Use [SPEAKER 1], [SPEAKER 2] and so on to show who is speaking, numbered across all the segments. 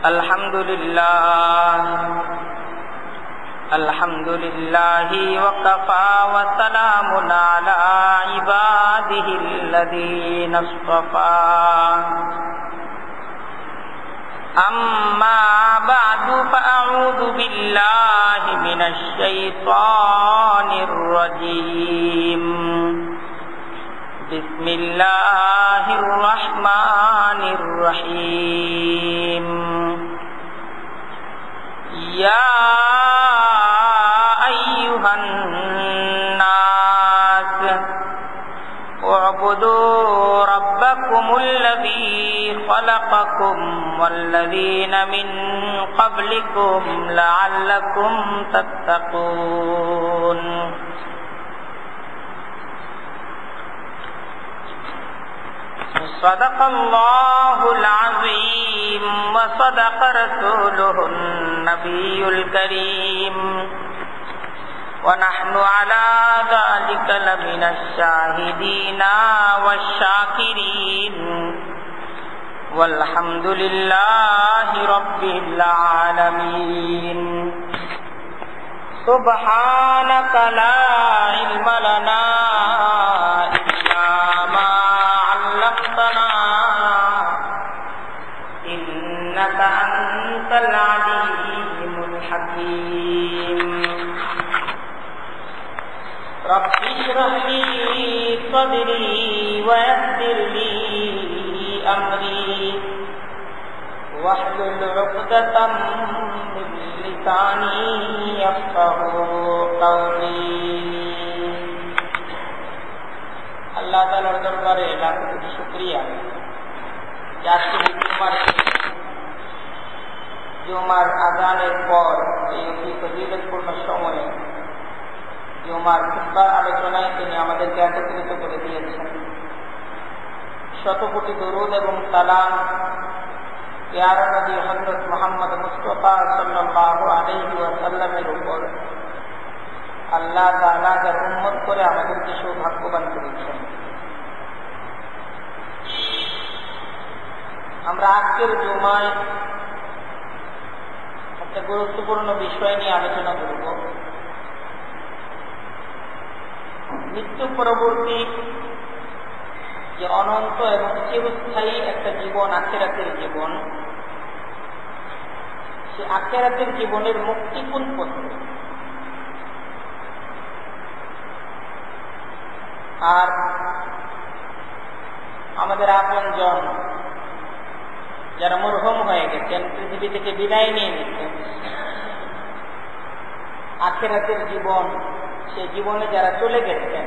[SPEAKER 1] الحمد لله وكفى وسلام على عباده الذين اصطفى أما بعد فأعوذ بالله من الشيطان الرجيم بسم الله الرحمن الرحيم يا أيها الناس اعبدوا ربكم الذي خلقكم والذين من قبلكم لعلكم تتقون صدق الله العظيم وصدق رسوله النبي الكريم ونحن على ذلك لمن الشاهدين والشاكرين والحمد لله رب العالمين سبحانك لا علم لنا إلا ما علمتنا إنك أنت العليم الحكيم رب اشرح لي صدري ويسر لي أمري واحلل عقدة من لساني يفقهوا قولي আল্লাহ তাআলার দরবারে লাখ কোটি শুকরিয়া যে আজকে জুমার আযানের পর এই অতি ফজিলতপূর্ণ সময়ে জুমার খুতবার আলোচনায় তিনি আমাদেরকে একত্রিত করে দিয়েছেন। শত কোটি দরুদ এবং সালাম প্যারা নবী হযরত মুহাম্মদ মুস্তাফা সাল্লাল্লাহু আলাইহি ওয়াসাল্লামের উপর আল্লাহ তাআলা যার উম্মত করে আমাদেরকে সৌভাগ্যবান করেছেন। আমরা আজকের জুমায় একটা গুরুত্বপূর্ণ বিষয় নিয়ে আলোচনা করব। মৃত্যু পরবর্তী যে অনন্ত এবং চিরস্থায়ী একটা জীবন আখিরাতের জীবন, সে আখিরাতের জীবনের মুক্তি কোন পথে? আর আমাদের আপনজন যারা মরহুম হয়ে গেছেন, পৃথিবী থেকে বিদায় নিয়ে নিচ্ছেন, আখিরাতের জীবন, সে জীবনে যারা চলে গেছেন,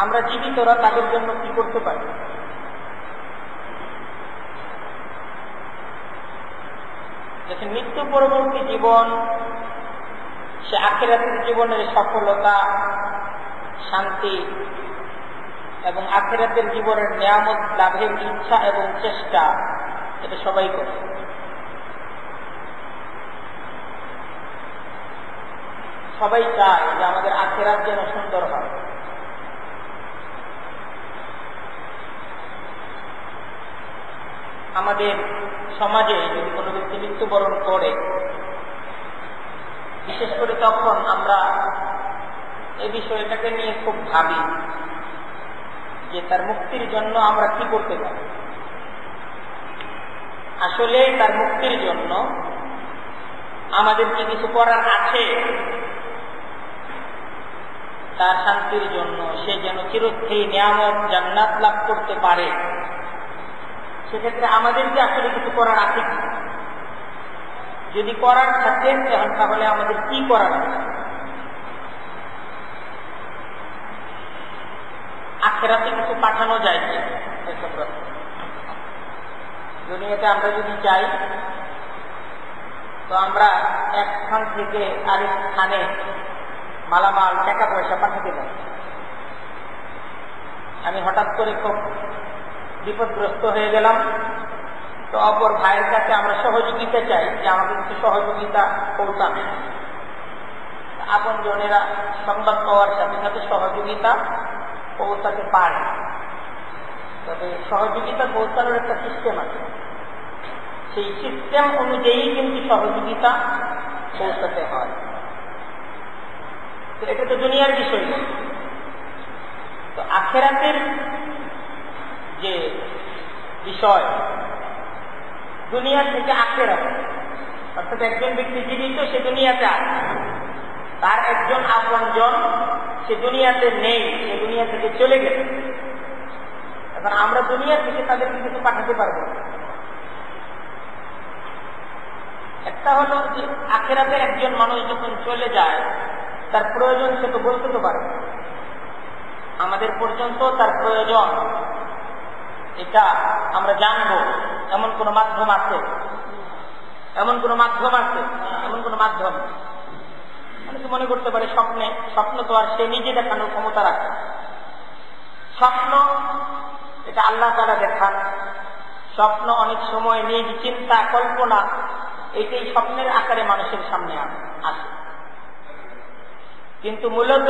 [SPEAKER 1] আমরা জীবিতরা তাদের জন্য কি করতে পারি? দেখেন, মৃত্যু পরবর্তী জীবন সে আখিরাতের জীবনের সফলতা, শান্তি এবং আখিরাতের জীবনের নিয়ামত লাভের ইচ্ছা এবং চেষ্টা, এটা সবাই করে। সবাই চায় যে আমাদের আখিরাত যেন সুন্দর হয়। আমাদের সমাজে যদি কোনো ব্যক্তি মৃত্যুবরণ করে, বিশেষ করে তখন আমরা এই বিষয়টাকে নিয়ে খুব ভাবি যে তার মুক্তির জন্য আমরা কি করতে পারি। আসলে তার মুক্তির জন্য আমাদের কি কিছু করার আছে? তার শান্তির জন্য, সে যেন চিরস্থায়ী নিয়ামত জান্নাত লাভ করতে পারে, সেক্ষেত্রে আমাদেরকে আসলে কিছু করার আছে কি? যদি করার থাকে তাহলে আমাদের কি করার আছে? আখিরাতে কিছু পাঠানো যায় কি? দুনিয়াতে আমরা যদি চাই তো আমরা এক স্থান থেকে আরেক স্থানে মালামাল, টাকা পয়সা পাঠাতে পারি। আমি হঠাৎ করে খুব বিপদগ্রস্ত হয়ে গেলাম, তো অপর ভাইয়ের কাছে আমরা সহযোগিতা চাই যে আমাকে কিছু সহযোগিতা পৌঁছাবে। আপন জনেরা সংবাদ পাওয়ার সাথে সাথে সহযোগিতা পৌঁছাতে পারে, তবে সহযোগিতা পৌঁছানোর একটা সিস্টেম আছে। সেই সিস্টেম অনুযায়ী কিন্তু সহযোগিতা পৌঁছাতে হয়। তো এটা তো দুনিয়ার বিষয় না। তো আখিরাতের যে বিষয়, দুনিয়া থেকে আখিরাত, অর্থাৎ একজন ব্যক্তি জীবিত, সে দুনিয়াতে আছে, তার একজন আপনজন সে দুনিয়াতে নেই, সে দুনিয়া থেকে চলে গেছে। এখন আমরা দুনিয়া থেকে তাদেরকে কিছু পাঠাতে পারবো। একটা হলো যে আখিরাতে একজন মানুষ যখন চলে যায়, তার প্রয়োজন সে তো বলতে তো পারে, আমাদের পর্যন্ত তার প্রয়োজন, এটা আমরা জানবো এমন কোন মাধ্যম আছে? এমন কোন মাধ্যম আছে? এমন কোন মাধ্যম অনেকে মনে করতে পারে স্বপ্নে, স্বপ্ন তো আর সে নিজে দেখানোর ক্ষমতা রাখে। স্বপ্ন এটা আল্লাহ তাআলা দেখান। স্বপ্ন অনেক সময় নিজ চিন্তা কল্পনা এটাই স্বপ্নের আকারে মানুষের সামনে আসে। কিন্তু মূলত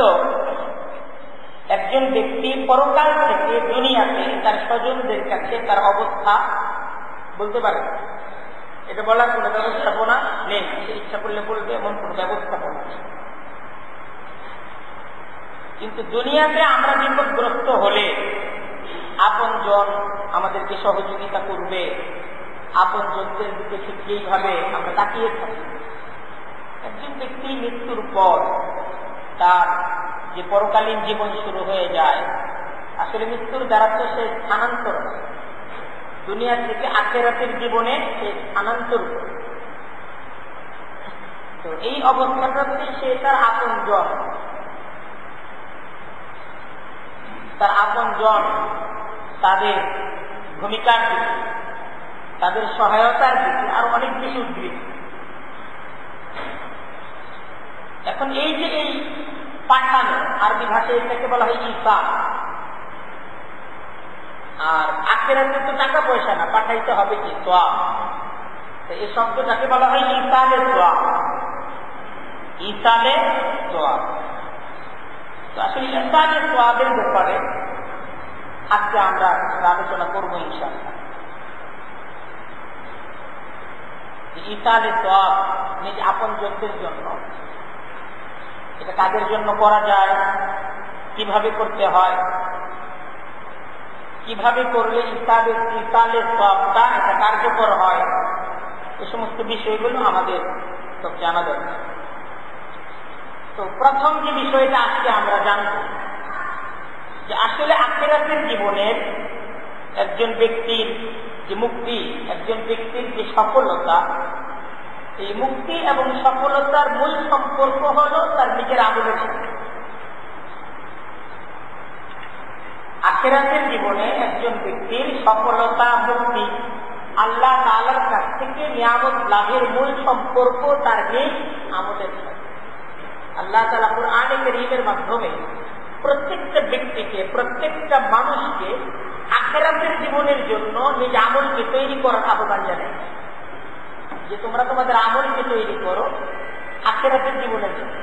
[SPEAKER 1] একজন ব্যক্তি পরকাল থেকে দুনিয়াতে তার স্বজনদের কাছে তার অবস্থা বলতে পারে, এটা বলার কোন ব্যবস্থাপনা নেই। সে ইচ্ছা করলে বলবে, এমন কোন ব্যবস্থাপনা। কিন্তু দুনিয়াতে আমরা বিপদগ্রস্ত হলে আপনজন আমাদেরকে সহযোগিতা করবে, আপনজনদের দিকে ঠিক যেইভাবে আমরা তাকিয়ে থাকি। একজন ব্যক্তি মৃত্যুর পর তার যে পরকালীন জীবন শুরু হয়ে যায়, আসলে মৃত্যুর দ্বারা তো সে স্থানান্তর, দুনিয়া থেকে আখিরাতের জীবনে সে স্থানান্তর করে। তো এই অবস্থাটাতে সে তার আপনজন তাদের ভূমিকার দিকে, তাদের সহায়তার দিকে আরো অনেক বেশি উদ্গ্রীব। এখন এই যে এই পাঠানো, আরবি ভাষায় এটাকে বলা হয় ইসা। আর আখিরাতে তো টাকা পয়সা না, পাঠাইতে হবে কি সোয়াব। এই শব্দটাকে বলা হয় ইসালে সোয়াব। ইসালে সোয়াব। তো আসলে ইসালে সোয়াবের ব্যাপারে আজকে আমরা আলোচনা করবো ইনশাআল্লাহ। ইসালে সোয়াব নিজ আপনজনদের জন্য, এটা কাদের জন্য করা যায়, কিভাবে করতে হয়, কিভাবে করলে ইসালে সোয়াবটা এটা কার্যকর হয়, এই সমস্ত বিষয়গুলো আমাদের সব জানা দরকার। তো প্রথম যে বিষয়টা আজকে আমরা জানব, যে আসলে আখিরাতের জীবনের একজন ব্যক্তির যে মুক্তি, একজন ব্যক্তির যে সফলতা, এই মুক্তি এবং সফলতার মূল সম্পর্ক হল তার নিজের আমলের সাথে। আখিরাতের জীবনে একজন ব্যক্তির সফলতা, মুক্তি আল্লাহ তাআলার কাছ থেকে নিয়ামত লাভের মূল সম্পর্ক তার নিজ আমলের সাথে। আল্লাহ তাআলা কুরআনে কারীমের মাধ্যমে প্রত্যেকটা ব্যক্তিকে, প্রত্যেকটা মানুষকে আখিরাতের জীবনের জন্য নিজ আমলকে তৈরি করার আহ্বান জানায়, যে তোমরা তোমাদের আমলকে তৈরি করো আখিরাতের জীবনের জন্য।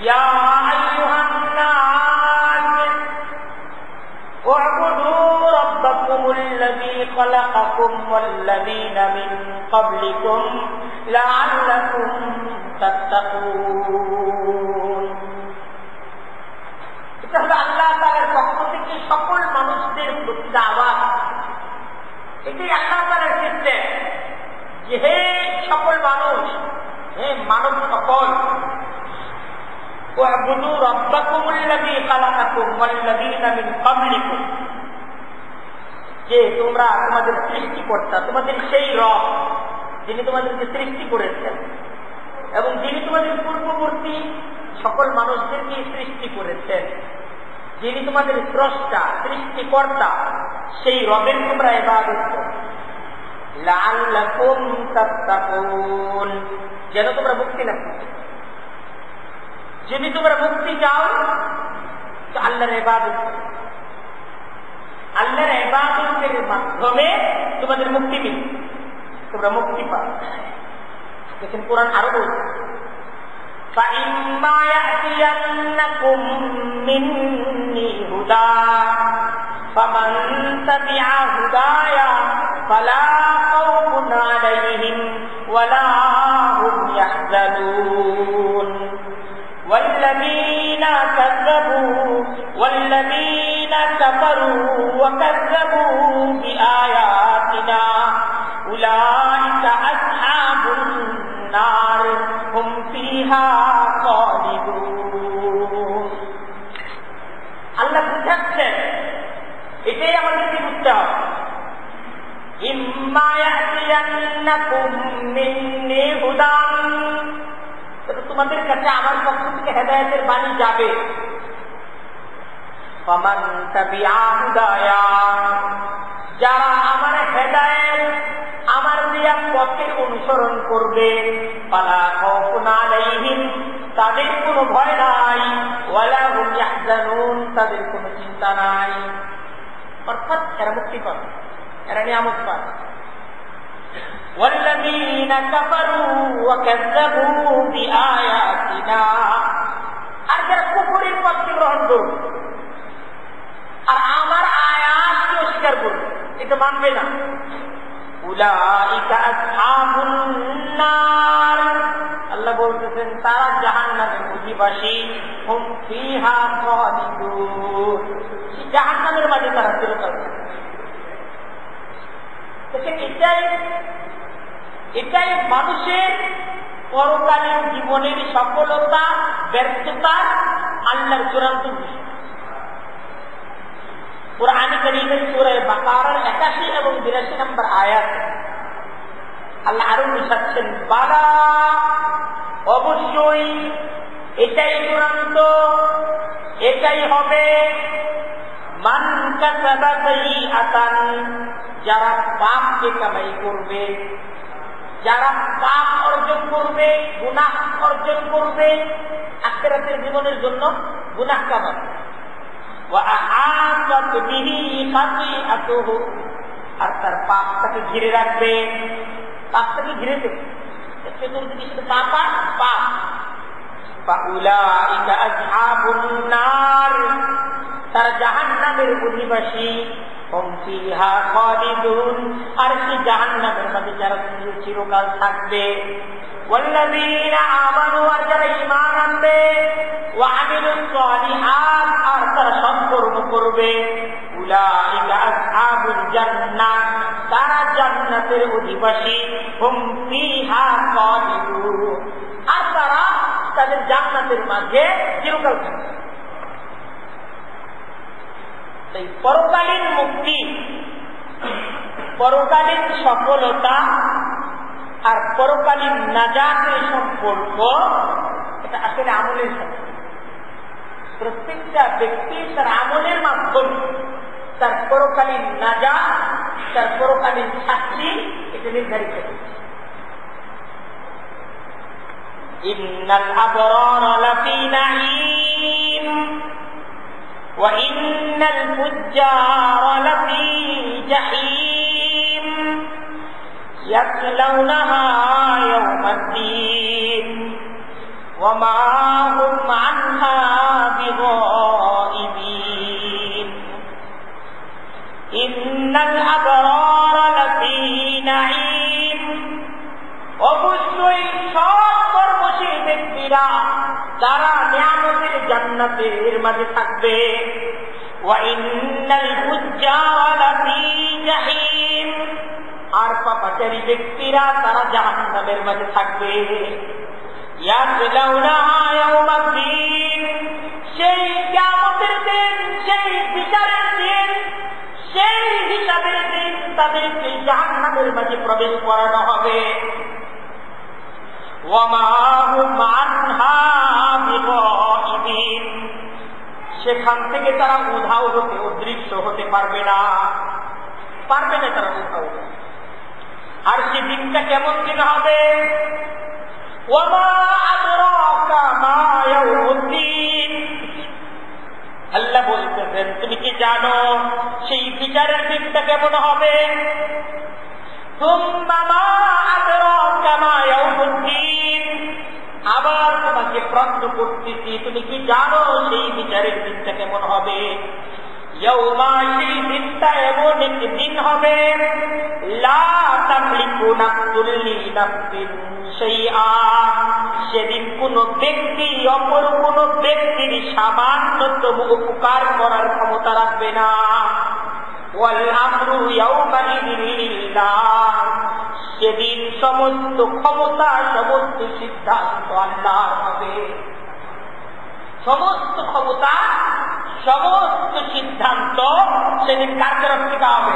[SPEAKER 1] ইয়া আইয়ুহান নাস উ'বুদু রাব্বাকুমুল্লাযী খালাকাকুম ওয়াল্লাযীনা মিন ক্বাবলিকুম লাআল্লাকুম তাত্তাকুন। এটা হলো আল্লাহ তাআলার পক্ষ থেকে সকল মানুষদের প্রতি আহ্বান। এটাই আল্লাহ তাআলার সিস্টেম, যে হে সকল মানুষ, হে মানব সকল, ওয়াবুদু রাব্বাকুমুল্লাযী খালাকাকুম ওয়াল্লাযীনা মিন ক্বাবলিকুম, যে তোমরা তোমাদের সৃষ্টিকর্তা, তোমাদের সেই রব যিনি তোমাদেরকে সৃষ্টি করেছেন এবং যিনি তোমাদের পূর্ববর্তী সকল মানুষদেরকে সৃষ্টি করেছেন, যিনি তোমাদের স্রষ্টা, সৃষ্টিকর্তা, সেই রবের তোমরা ইবাদত করো। লাআল্লাকুম তাত্তাকুন, যেন তোমরা মুক্তি লাভ করো। যদি তোমরা মুক্তি চাও তো আল্লাহর ইবাদত করো। আল্লাহর ইবাদতের মাধ্যমে তোমাদের মুক্তি মিলবে, তোমরা মুক্তি পাবে। দেখেন কোরআন আরো বলছে, فَإِمَّا يَأْتِيَنَّكُم مِّنِّي هُدًى فمن تبع هدايا فلا خوف عليهم ولا هم يحزنون والذين كفروا وكذبوا بآياتنا أولئك أصحاب النار هم فيها خالدون আল্লাহ বুঝাচ্ছেন এটাই আমাদেরকে বুঝতে হবে ইম্মা ইয়াতিয়ান্নাকুম মিন্নি হুদান তোমাদের কাছে আমার পক্ষ থেকে হেদায়েতের বাণী যাবে ফামান তাবিআ হুদায়া যারা আমার হেদায়েত আমার দেয়া পথের অনুসরণ করবে ফালা খাউফুন আলাইহিম তাদের কোনো ভয় নাই ওয়ালা হুম ইয়াহজানুন তাদের কোনো চিন্তা নাই অর্থাৎ এরা মুক্তি পাবে এরা নিয়ামত পাবে والذين كفروا وكذبوا بآياتنا আর যারা কুফরের পথকে গ্রহণ করবে আর আমার আয়াতকে অস্বীকার করবে এটা মানবে না উলাইকা আসহাবুন নার আল্লাহ বলতেছেন তারা জাহান্নামের অধিবাসী হুম ফিহা খালিদুন জাহান্নামের মাঝে তারা চিরকাল থাকবে এটাই মানুষের পরকালীন জীবনের সফলতা ব্যর্থতা আল্লাহর চূড়ান্ত বিষয় কুরআন কারীমের সূরা বাকারার 81 এবং 82 নম্বর আয়াত আল্লাহ আরো বুঝাচ্ছেন বালা অবশ্যই এটাই চূড়ান্ত এটাই হবে মান কাসাবা সাইয়্যাতান যারা পাপকে কামাই করবে যারা পাপ অর্জন করবে গুনাহ অর্জন করবে আখিরাতের জীবনের জন্য গুনাহ কামাবে ওয়া আহাত বিহি খাতিআতুহু আর তার পাপটাকে ঘিরে রাখবে পাপটাকে ঘিরে দেবে চতুর্দিকে শুধু পাপ পাপ ফাউলাইকা আসহাবুন নার তারা জাহান্নামের অধিবাসী হুম ফিহা খালিদুন আর কি জাহান্নামের মধ্যে যারা চিরকাল থাকবে ওয়াল্লাযীনা আমানু আর যারা ঈমান আনবে ওয়া আমিলুস সালিহাত আর তারা সৎকর্ম করবে উলাইকা আসহাবুল জান্নাহ তারা জান্নাতের অধিবাসী হুম ফিহা খালিদুন আর তারা তাদের জান্নাতের মাঝে চিরকাল থাকবে তাই পরকালীন মুক্তি পরকালীন সফলতা আর পরকালীন নাজাতের সম্পর্ক এটা আসলে আমলের সাথে প্রত্যেকটা ব্যক্তি তার আমলের মাধ্যমে তার পরকালীন নাজাত তার পরকালীন শাস্তি এটা নির্ধারিত হচ্ছে ইন্নাল আবরারা লাফি নাঈম وَإِنَّ الْفُجَّارَ لَفِي جَحِيمٍ يَصْلَوْنَهَا يَوْمَ الدِّينِ وَمَا هُمْ عَنْهَا بِغَائِبِينَ إِنَّ الْأَبْرَارَ لَفِي نَعِيمٍ অবশ্যই সৎকর্মশীল ব্যক্তিরা তারা নিয়ামতের জান্নাতের মাঝে থাকবে ওয়াইন্নাল ফুজ্জারা লাফি জাহিম আর পাপাচারী ব্যক্তিরা তারা জাহান্নামের মাঝে থাকবে ইয়াসলাউনাহা ইয়াউমাদ্দিন সেই কিয়ামতের দিন সেই বিচারের দিন সেই হিসাবের দিন তাদেরকে জাহান্নামের মাঝে প্রবেশ করানো হবে সেখান থেকে তারা উধাও হতে অদৃশ্য হতে পারবে না তারা উধাও হতে আর সে দিনটা কেমন দিন হবে আল্লাহ বলতেছেন তুমি কি জানো সেই বিচারের দিনটা কেমন হবে আবার তোমাকে প্রশ্ন করতেছি তুমি কি জানো সেই বিচারের দিনটা কেমন হবে ইয়াউমা, সেই দিনটা এমন একটি দিন হবে, লা তামলিকু নাফসুন লিনাফসিন শাইআ, সেদিন কোন ব্যক্তি অপর কোন ব্যক্তির সামান্যতম উপকার করার ক্ষমতা রাখবে না। ওয়াল আমরু ইয়াউমাইযিন লিল্লাহ, সেদিন সমস্ত ক্ষমতা সমস্ত সিদ্ধান্ত আল্লাহর হবে। সমস্ত ক্ষমতা সমস্ত সিদ্ধান্ত সেদিন কার তরফ থেকে হবে?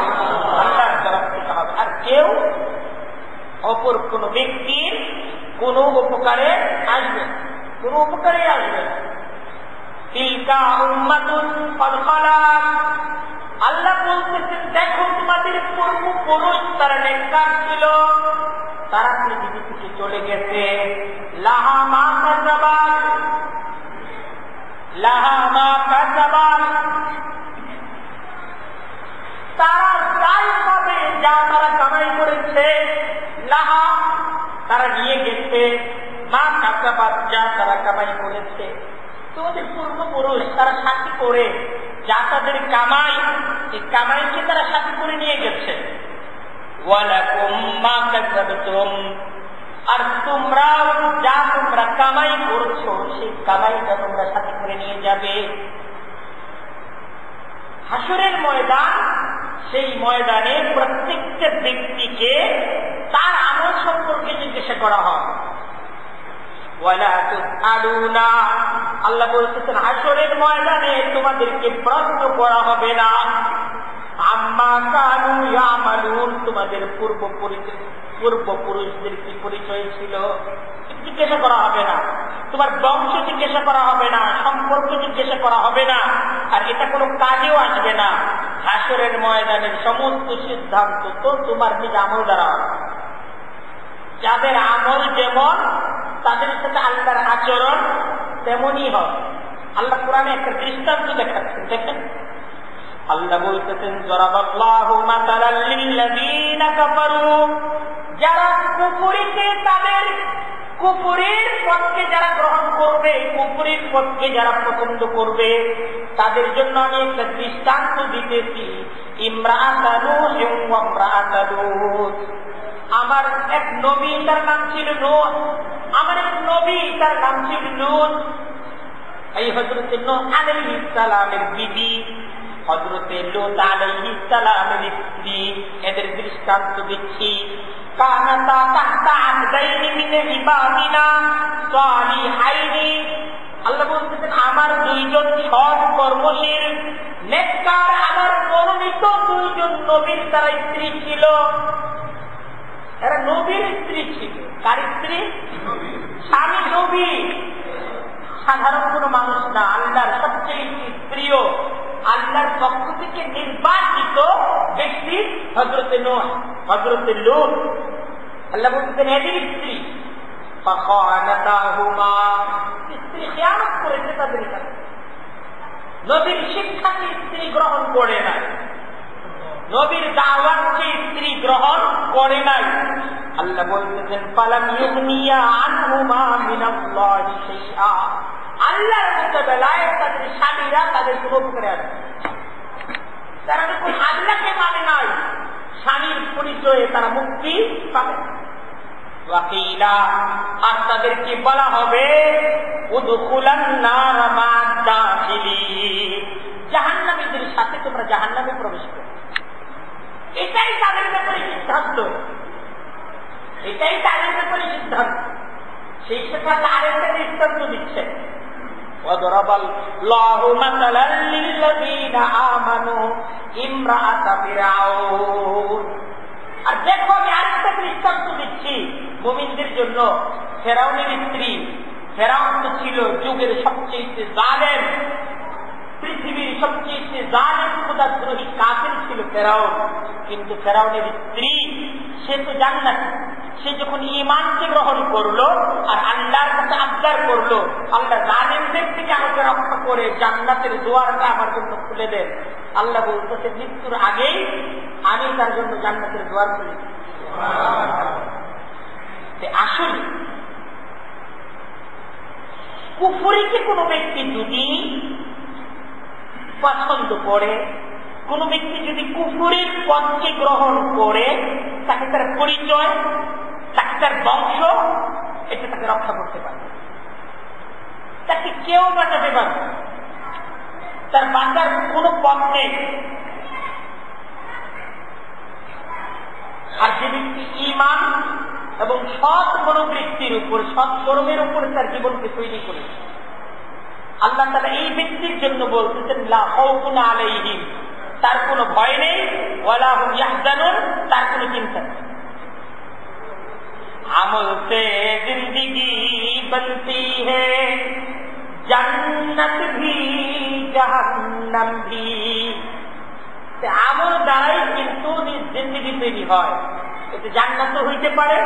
[SPEAKER 1] আল্লাহর তরফ থেকে হবে। আর কেউ অপর কোন ব্যক্তির কোন উপকারে আসবে, কোন উপকারে আসবে না। তিলকা উম্মাতুন ক্বাদ খালাত, আল্লাহ বলতেছেন দেখো তোমাদের পূর্বপুরুষ তারা নেককার ছিল, তারা পৃথিবী থেকে চলে গেছে। লাহা মা কাসাবাত, লাহা মা কাসাবাত, তারা যাই পাবে যা তারা কামাই করেছে, লাহা তারা নিয়ে গেছে, মা কাসাবাত যা তারা কামাই করেছে। তোমাদের পূর্বপুরুষ তারা সাথী করে যা তাদের কামাই, এই কামাইকে তারা সাথী করে নিয়ে গেছে। ওয়ালাকুম মা কাসাবতুম, আর তোমরা যা তোমরা কামাই করছো সেই কামাইটা তোমরা সাথে করে নিয়ে যাবে। হাসরের ময়দান, সেই ময়দানে প্রত্যেকটা ব্যক্তিকে তার আমল সম্পর্কে জিজ্ঞাসা করা হয়। ওয়ালা তুসআলুনা, আল্লাহ বলতেছেন হাসরের ময়দানে তোমাদেরকে প্রশ্ন করা হবে না। আম্মা কানু ইয়ামালুন, তোমাদের পূর্বপুরুষদের কি পরিচয় ছিল জিজ্ঞাসা করা হবে না, তোমার বংশ জিজ্ঞাসা করা হবে না, সম্পর্ক জিজ্ঞাসা করা হবে না, আর এটা কোনো কাজেও আসবে না। হাসরের ময়দানের সমস্ত সিদ্ধান্ত তো তোমার নিজ আমল দ্বারা হবে। যাদের আমল যেমন, তাদের সাথে আল্লাহর আচরণ তেমনই হবে। আল্লাহ কোরআনে একটা দৃষ্টান্ত দেখাচ্ছেন, দেখেন আল্লাহ বলতেছেন যরাবাল্লাহু মাতালাল লিল্লাযীনা কাফারু, যারা কুফরিতে তাদের কুফরির পথকে যারা গ্রহণ করবে, কুফরির পথকে যারা পছন্দ করবে, তাদের জন্য আমি একটা দৃষ্টান্ত দিতেছি। ইমরাআতা নূহ ওয়া ইমরাআতা লূত, আমার এক নবী তার নাম ছিল নূহ, আমার এক নবী তার নাম ছিল লূত। এই হযরত নূহ আলাইহিস সালামের বিবি হযরতে লূত আলাইহিস সালামের স্ত্রী, এদের দৃষ্টান্ত দিচ্ছি। কানাতা তাহতা আবদাইনি মিন ইবাদিনা সালিহাইনি, আল্লাহ বলতেছেন আমার দুইজন সৎ কর্মশীল নেককার আমার মনোনীত দুইজন নবীর তারা স্ত্রী ছিল। এরা নবীর স্ত্রী ছিল। কার স্ত্রী? স্বামী নবী, সাধারণ কোন মানুষ না, আল্লাহর সবচেয়ে প্রিয়, আল্লাহর পক্ষ থেকে নির্বাচিত ব্যক্তি হযরতে নূহ, হযরতে লূত। আল্লাহ বলতেন এদের স্ত্রী ফাখানাতাহুমা, স্ত্রী খিয়ানত করেছে তাদের সাথে, নবীর শিক্ষাকে স্ত্রী গ্রহণ করে নাই, নবীর দাওয়াতকে স্ত্রী গ্রহণ করে নাই। আল্লাহ বলতেছেন ফালাম ইউগনিয়া আনহুমা মিনাল্লাহি শাইআ, আল্লাহর মোকাবেলায় তাদের স্বামীরা তাদের কোনো উপকারে আসে, তারা যখন আল্লাহকে মানে নাই, স্বামীর পরিচয়ে তারা মুক্তি পাবে। ওয়াকিলা, আর তাদেরকে বলা হবে উদখুলান নার মা'আদ দাখিলিন, জাহান্নামীদের সাথে তোমরা জাহান্নামে প্রবেশ করো। এটাই তাদের ব্যাপারে সিদ্ধান্ত, এটাই তাদের ব্যাপারে সিদ্ধান্ত। সেই সাথে আরেকটা দৃষ্টান্ত দিচ্ছে, ওয়াদরাবাল্লাহু মাসালাল লিল্লাযীনা আমানু ইমরাআতা ফিরআউন, আর দেখো আমি আরেকটা দৃষ্টান্ত দিচ্ছি মুমিনদের জন্য। ফেরাউনের স্ত্রী, ফেরাউন তো ছিল যুগের সবচেয়ে জালেম, পৃথিবীর সবচেয়ে জালেম খোদাদ্রোহী কাফির ছিল ফেরাউন। কিন্তু ফেরাউনের স্ত্রী সে তো জান্নাতি, সে যখন ঈমানকে গ্রহণ করলো আর আল্লাহর কাছে আবদার করলো, আল্লাহ জালেমদের থেকে আমাকে রক্ষা করে জান্নাতের দুয়ারটা আমার জন্য খুলে দেন, আল্লাহ বলতেছে মৃত্যুর আগেই আমি তার জন্য জান্নাতের দুয়ার খুলে দিই। আসলে কুফরিকে কোনো ব্যক্তি যদি পছন্দ করে, কোন ব্যক্তি যদি কুফুরের পথকে গ্রহণ করে, তাকে তার পরিচয়, তাকে তার বংশ, এটা তাকে রক্ষা করতে পারবে, তাকে কেউ বাঁচাতে পারবে, তার বাঁচার কোন পথ নেই। আর যে ব্যক্তি ঈমান এবং সৎ মনোবৃত্তির উপর, সৎ কর্মের উপর তার জীবনকে তৈরি করেছে, আল্লাহ তাআলা এই ব্যক্তির জন্য বলতেছেন লা খাউফুন আলাইহিম, তার কোনো ভয় নেই, ওয়ালা হুম ইয়াহজানুন, তার কোনো চিন্তা নেই। আমল সে জিন্দেগি বনতি হ্যায়, জান্নাত ভি জাহান্নাম ভি। আমল দ্বারাই কিন্তু জিন্দেগি তৈরি হয়। এতে জান্নাতও হইতে পারে,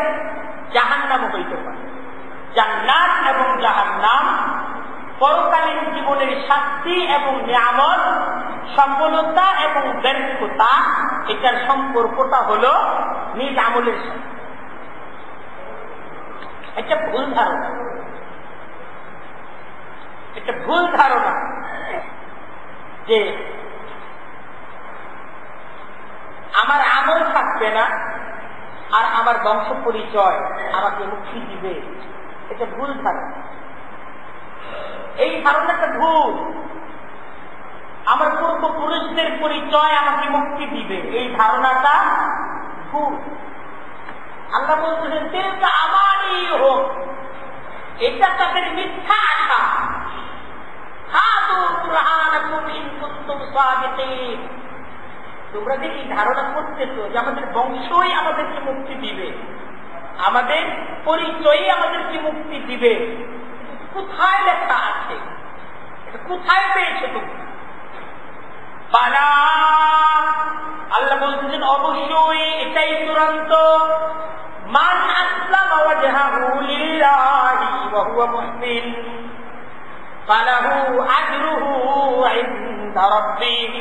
[SPEAKER 1] জাহান্নামও হইতে পারে। জান্নাত এবং জাহান্নাম পরকালীন জীবনের শাস্তি এবং নিয়ামত, সফলতা এবং ব্যর্থতা, এটার সম্পর্কটা হলো নিজ আমলের সাথে। এটা ভুল ধারণা, এটা ভুল ধারণা যে আমার আমল থাকবে না আর আমার বংশ পরিচয় আমাকে মুক্তি দিবে। এটা ভুল ধারণা, এই ধারণাটা ভুল। আমার পূর্বপুরুষদের পরিচয় আমাকে মুক্তি দিবে, এই ধারণাটা ভুল। আল্লাহ বলতেছেন তিলকা আমানি হোক, এটা তাদের মিথ্যা আশা। হাদু কুরআনাকুম ইন কুনতুম সাদিকিন, তোমরা যে এই ধারণা করতেছো যে আমাদের বংশই আমাদেরকে মুক্তি দিবে, আমাদের পরিচয়ই আমাদেরকে মুক্তি দিবে, কোথায় লেখা আছে? এটা কোথায় পেয়েছো তুমি? বালা, আল্লাহ বলতেছেন অবশ্যই এটাই চূড়ান্ত। মান আসলামা ওয়াজহাহু লিল্লাহি ওয়া হুয়া মুহসিন ফালাহু আজরুহু ইনদা রাব্বিহি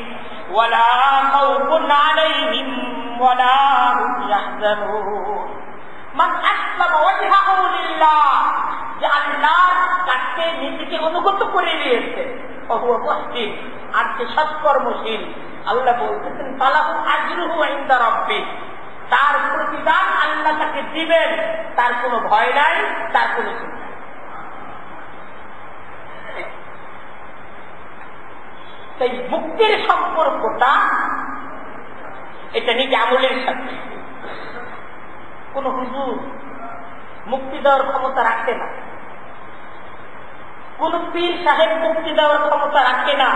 [SPEAKER 1] ওয়ালা খাউফুন আলাইহিম ওয়ালা হুম ইয়াহজানুন। মান আসলামা ওয়াজহাহু লিল্লাহ, যে আল্লাহর কাছে নিজেকে অনুগত করে নিয়েছে, ওয়া হুয়া মুহসিন, আর সে সৎকর্মশীল, আল্লাহ বলতেছেন ফালাহু আজরুহু ইনদা রাব্বিহি, তার প্রতিদান আল্লাহ তাকে দিবেন, তার কোনো ভয় নাই, তার কোনো চিন্তা নাই। তাই মুক্তির সম্পর্কটা এটা নিজে আমলের সাথে। কোন হুজুর মুক্তি দেওয়ার ক্ষমতা রাখে না, কোন পীর সাহেব মুক্তি দেওয়ার ক্ষমতা রাখে না।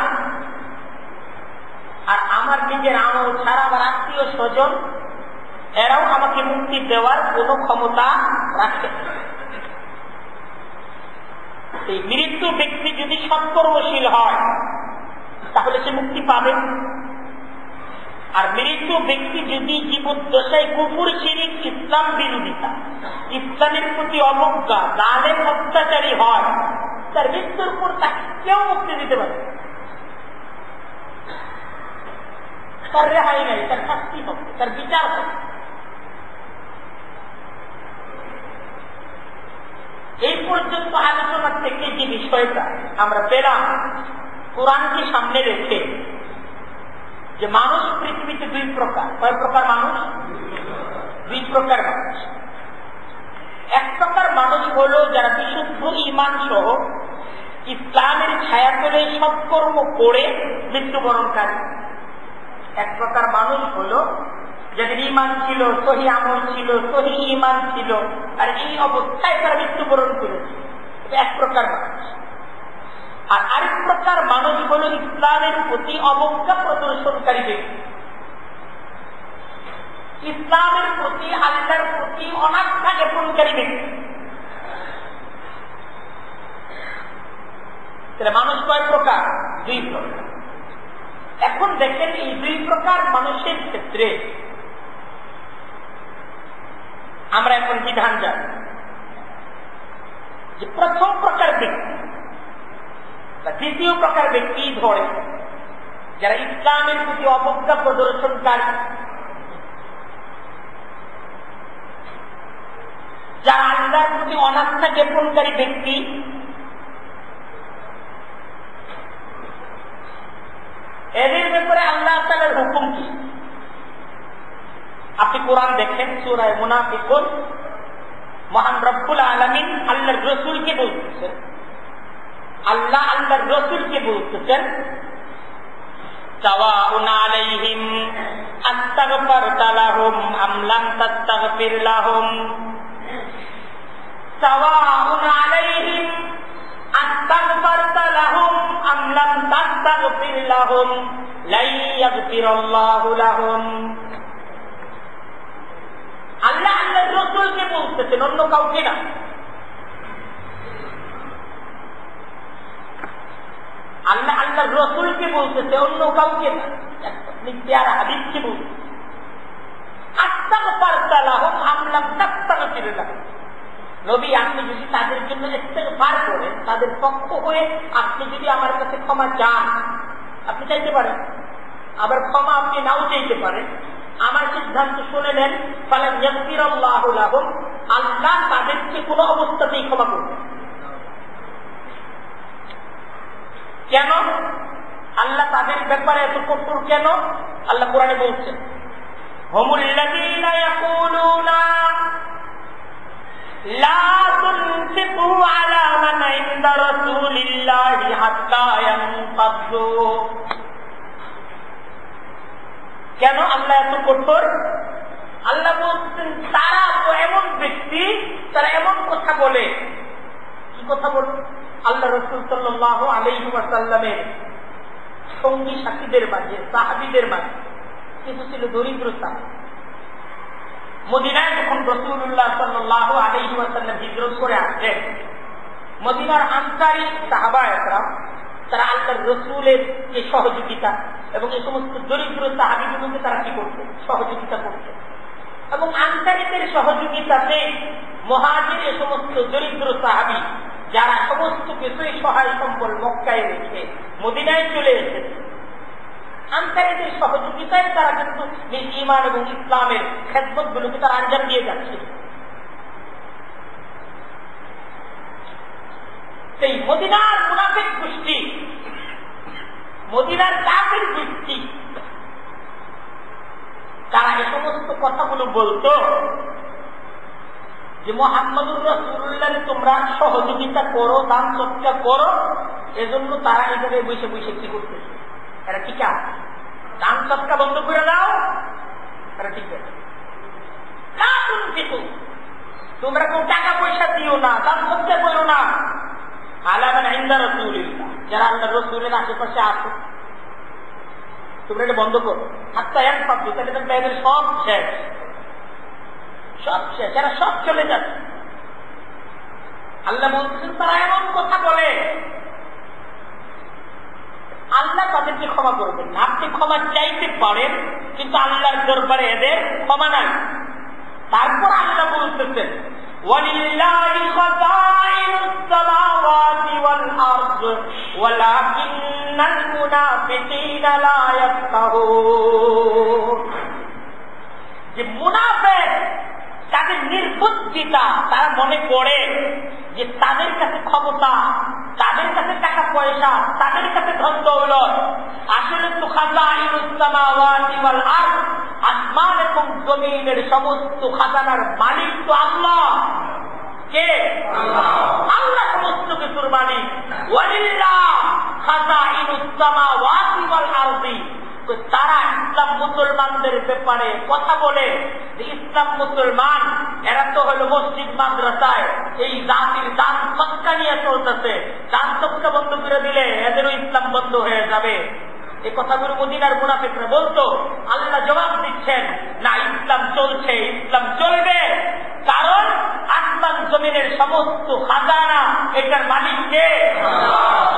[SPEAKER 1] আর আমার নিজের আমল ছাড়া আমার আত্মীয় স্বজন এরাও আমাকে মুক্তি দেওয়ার কোনো ক্ষমতা রাখে না। এই মৃত্যু ব্যক্তি যদি সৎকর্মশীল হয় তাহলে সে মুক্তি পাবে। আর মৃত্যু ব্যক্তি যদি জীবদ্দশায় কুফর, শিরক, ইসলাম বিরোধিতা, ইসলামের প্রতি অবজ্ঞা, জালেম, অত্যাচারী হয়, তার মৃত্যুর পর তাকে কেউ মুক্তি দিতে পারে, তার রেহাই নাই, তার শাস্তি হবে, তার বিচার হবে। এই পর্যন্ত আলোচনা থেকে যে বিষয়টা আমরা পেলাম, কোরআনকে সামনে রেখে, যে মানুষ পৃথিবীতে দুই প্রকার। কয় প্রকার মানুষ? দুই প্রকার মানুষ। এক প্রকার মানুষ হল যারা বিশুদ্ধ ঈমান সহ ইসলামের ছায়াতলে সৎকর্ম করে মৃত্যুবরণকারী। এক প্রকার মানুষ হল যাদের ঈমান ছিল, সহি আমল ছিল, সহি ঈমান ছিল, আর এই অবস্থায় তারা মৃত্যুবরণ করেছে। এক প্রকার মানুষ। আর আরেক প্রকার মানুষ হল ইসলামের প্রতি অবজ্ঞা প্রদর্শনকারী ব্যক্তি, ইসলামের প্রতি, আল্লাহর প্রতি অনাস্থা জ্ঞাপনকারী ব্যক্তি। তাহলে মানুষ কয় প্রকার? দুই প্রকার। এখন দেখেন এই দুই প্রকার মানুষের ক্ষেত্রে আমরা এখন বিধান জানি যে প্রথম প্রকার ব্যক্তি বা দ্বিতীয় প্রকার ব্যক্তি ধরে যারা ইসলামের প্রতি অবজ্ঞা প্রদর্শনকারী, যারা আল্লাহর প্রতি অনাস্থা জ্ঞাপনকারী ব্যক্তি, এদের ব্যাপারে আল্লাহ তাআলার হুকুম কি? আপনি কোরআন দেখেন, সূরা মুনাফিকুন, মহান রব্বুল আলামিন আল্লাহর রাসূলকে বলতেছেন, আল্লাহ আল্লাহর রাসূলকে বলতেছেন, সাওয়াউন আলাইহিম আস্তাগফারতা লাহুম আম লাম তাস্তাগফির লাহুম, সাওয়াউন আলাইহিম আস্তাগফারতা লাহুম আম লাম তাস্তাগফির লাহুম লা ইয়াগফিরুল্লাহু লাহুম। আল্লাহ আল্লাহর রাসূলকে বলতেছেন, অন্য কাউকে না। আল্লাহ আল্লাহর রাসূলকে বলতেছে, অন্য কাউকে না। আপনি প্যারা হাবিবকে বলতেছেন, আস্তাগফারতা লাহুম আম লাম তাস্তাগফির লাহুম। নবী, আপনি যদি তাদের জন্য ইস্তেগফার করেন, তাদের পক্ষ হয়ে আপনি যদি আমার কাছে ক্ষমা চান, আপনি চাইতে পারেন, আবার ক্ষমা আপনি নাও চাইতে পারেন। আমার সিদ্ধান্ত শুনে নেন, ফালাম ইয়াগফিরুল্লাহু লাহুম, আল্লাহ তাদেরকে কোনো অবস্থাতেই ক্ষমা করবেন। কেন আল্লাহ তাদের ব্যাপারে এত কঠোর কেন? আল্লাহ কোরআনে বলছেন, হুমুল্লাযীনা ইয়াকুলুনা লা তুনফিকু আলা মান ইনদা রাসূলিল্লাহি হাত্তা ইয়ানফাদু। কেন আল্লাহ এত কঠোর? আল্লাহ বলছেন, তারা তো এমন ব্যক্তি, তারা এমন কথা বলে। কি কথা বলে? আল্লাহ রাসূল সাল্লাল্লাহু আলাইহি ওয়াসাল্লামের সঙ্গী সাথীদের মাঝে, সাহাবীদের মাঝে কিছু ছিল দরিদ্রতা। মদিনায় যখন রাসূলুল্লাহ সাল্লাল্লাহু আলাইহি ওয়াসাল্লাম হিজরত করে আসলেন, মদিনার আনসারী সাহাবা একরাম তারা আল্লাহর রাসূলের যে সহযোগিতা এবং এই সমস্ত দরিদ্র সাহাবীগুলোকে তারা কি করতেন? সহযোগিতা করতেন। এবং আনসারীদের সহযোগিতাতে মুহাজির এই সমস্ত দরিদ্র সাহাবী যারা সমস্ত কিছুই সহায় সম্বল মক্কায় রেখে মদিনায় চলে এসেছে, আনসারীদের সহযোগিতায় তারা কিন্তু নিজ ঈমান এবং ইসলামের খেদমতগুলোকে তারা আঞ্জাম দিয়ে যাচ্ছে। সেই মদিনার মুনাফিক গোষ্ঠী, মদিনার কাফির গোষ্ঠী, তারা এই সমস্ত কথাগুলো বলতো যে মুহাম্মদুর রাসূলুল্লাহ তোমরা সহযোগিতা করো, দান সৎকার করো, এজন্য তারা এই জায়গায় বসে বসে কি করতেছে? এরা ঠিক আছে, দান সৎকার বন্ধ করে দাও, এরা ঠিক আছে। না শুনছিস, তোমরা কেউ টাকা পয়সা দিও না, দান সৎকার করো না আলা মান ইনদা রাসূলিল্লাহ, যারা আল্লাহর রাসূলের আশেপাশে আছে, তোমরা এটা বন্ধ করো। হাত্তা ইয়ানফাদু, তাহলে দেখবে এদের সব শেষ, সব শেষ, এরা সব চলে যাচ্ছে। আল্লাহ বলছেন তারা এমন কথা বলে, আল্লাহ তাদেরকে ক্ষমা করবেন না। আপনি ক্ষমা চাইতে পারেন, কিন্তু আল্লাহর দরবারে এদের ক্ষমা নাই। তারপর আল্লাহ বলতেছেন, ওয়ালিল্লাহি খাযাইনুস সামাওয়াতি ওয়াল আরদ ওয়ালাকিন্নাল মুনাফিকিনা লা ইয়াফকাহুন। যে মুনাফিক, তাদের নির্বুদ্ধিতা, তারা মনে করে যে তাদের কাছে ক্ষমতা, তাদের কাছে টাকা পয়সা, তাদের কাছে ধন দৌলত। আসলে তো খাযাইনুস সামাওয়াতি ওয়াল আরদ, আসমান এবং জমিনের সমস্ত খাজানার মালিক তো আল্লাহ। কে? আল্লাহ সমস্ত কিছুর মালিক। ওয়ালিল্লাহ খাযাইনুস সামাওয়াতি ওয়াল আরদি। তারা ইসলাম মুসলমানদের ব্যাপারে কথা বলে যে ইসলাম মুসলমান, এরা তো হলো মসজিদ মাদ্রাসায় এই জাতির দান সৎকা নিয়ে চলতেছে, দান সৎকা বন্ধ করে দিলে এদেরও ইসলাম বন্ধ হয়ে যাবে। এই কথাগুলো মদিনার মুনাফিকরা বলতো। আল্লাহ জবাব দিচ্ছেন, না, ইসলাম চলছে, ইসলাম চলবে, কারণ আসমান জমিনের সমস্ত খাজানা এটার মালিক কে?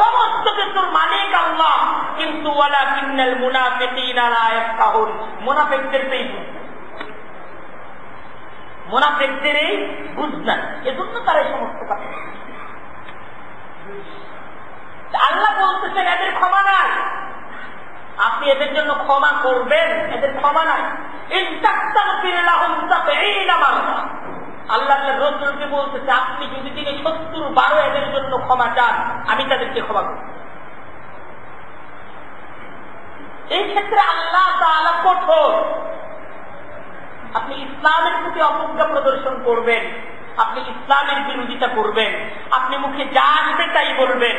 [SPEAKER 1] সমস্ত কিছুর মালিক আল্লাহ। কিন্তু ওয়ালাকিন্নাল মুনাফিকিনা লা ইয়াফকাহুন, মুনাফিকদের এই বুঝ নাই, মুনাফিকদের এই বুঝ নাই, এজন্য তারা এই সমস্ত কথা। আল্লাহ বলতেছেন এদের ক্ষমা নাই, আপনি এদের জন্য ক্ষমা করবেন, এদের ক্ষমা নাই। আল্লাহ রাসূলকে বলতেছে, আপনি যদি 70 বার এদের জন্য ক্ষমা চান, আমি তাদেরকে ক্ষমা করব। এই ক্ষেত্রে আল্লাহ তাআলা কঠোর। আপনি ইসলামের প্রতি অবজ্ঞা প্রদর্শন করবেন, আপনি ইসলামের বিরোধিতা করবেন, আপনি মুখে যা আসবে তাই বলবেন,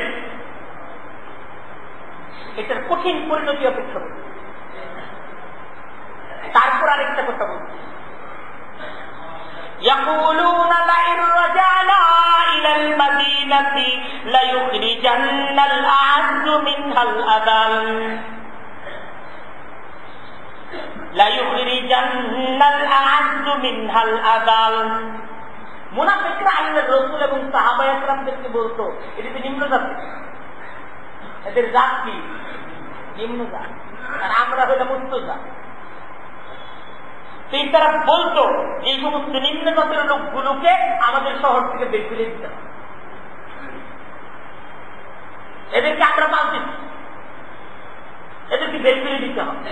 [SPEAKER 1] এটার কঠিন পরিণতি অপেক্ষা করবে। তারপর আরেকটা কথা বলছি, يقولون لئن رجعنا إلى المدينة ليخرجن الأعز منها الأذل ليخرجن الأعز منها الأذل। মুনাফিকরা আল্লাহর রাসূল এবং সাহাবায়ে কেরামদেরকে বলতো, এটা তো নিম্ন জাতি, এদের জাত কি? নিম্ন জাত, আর আমরা হইলাম উচ্চ জাত। তারা বলতো এই সমস্ত নিম্ন জাতের লোকগুলোকে আমাদের শহর থেকে বের করে দিতে হবে, এদেরকে আমরা মানছি, এদেরকে বের করে দিতে হবে,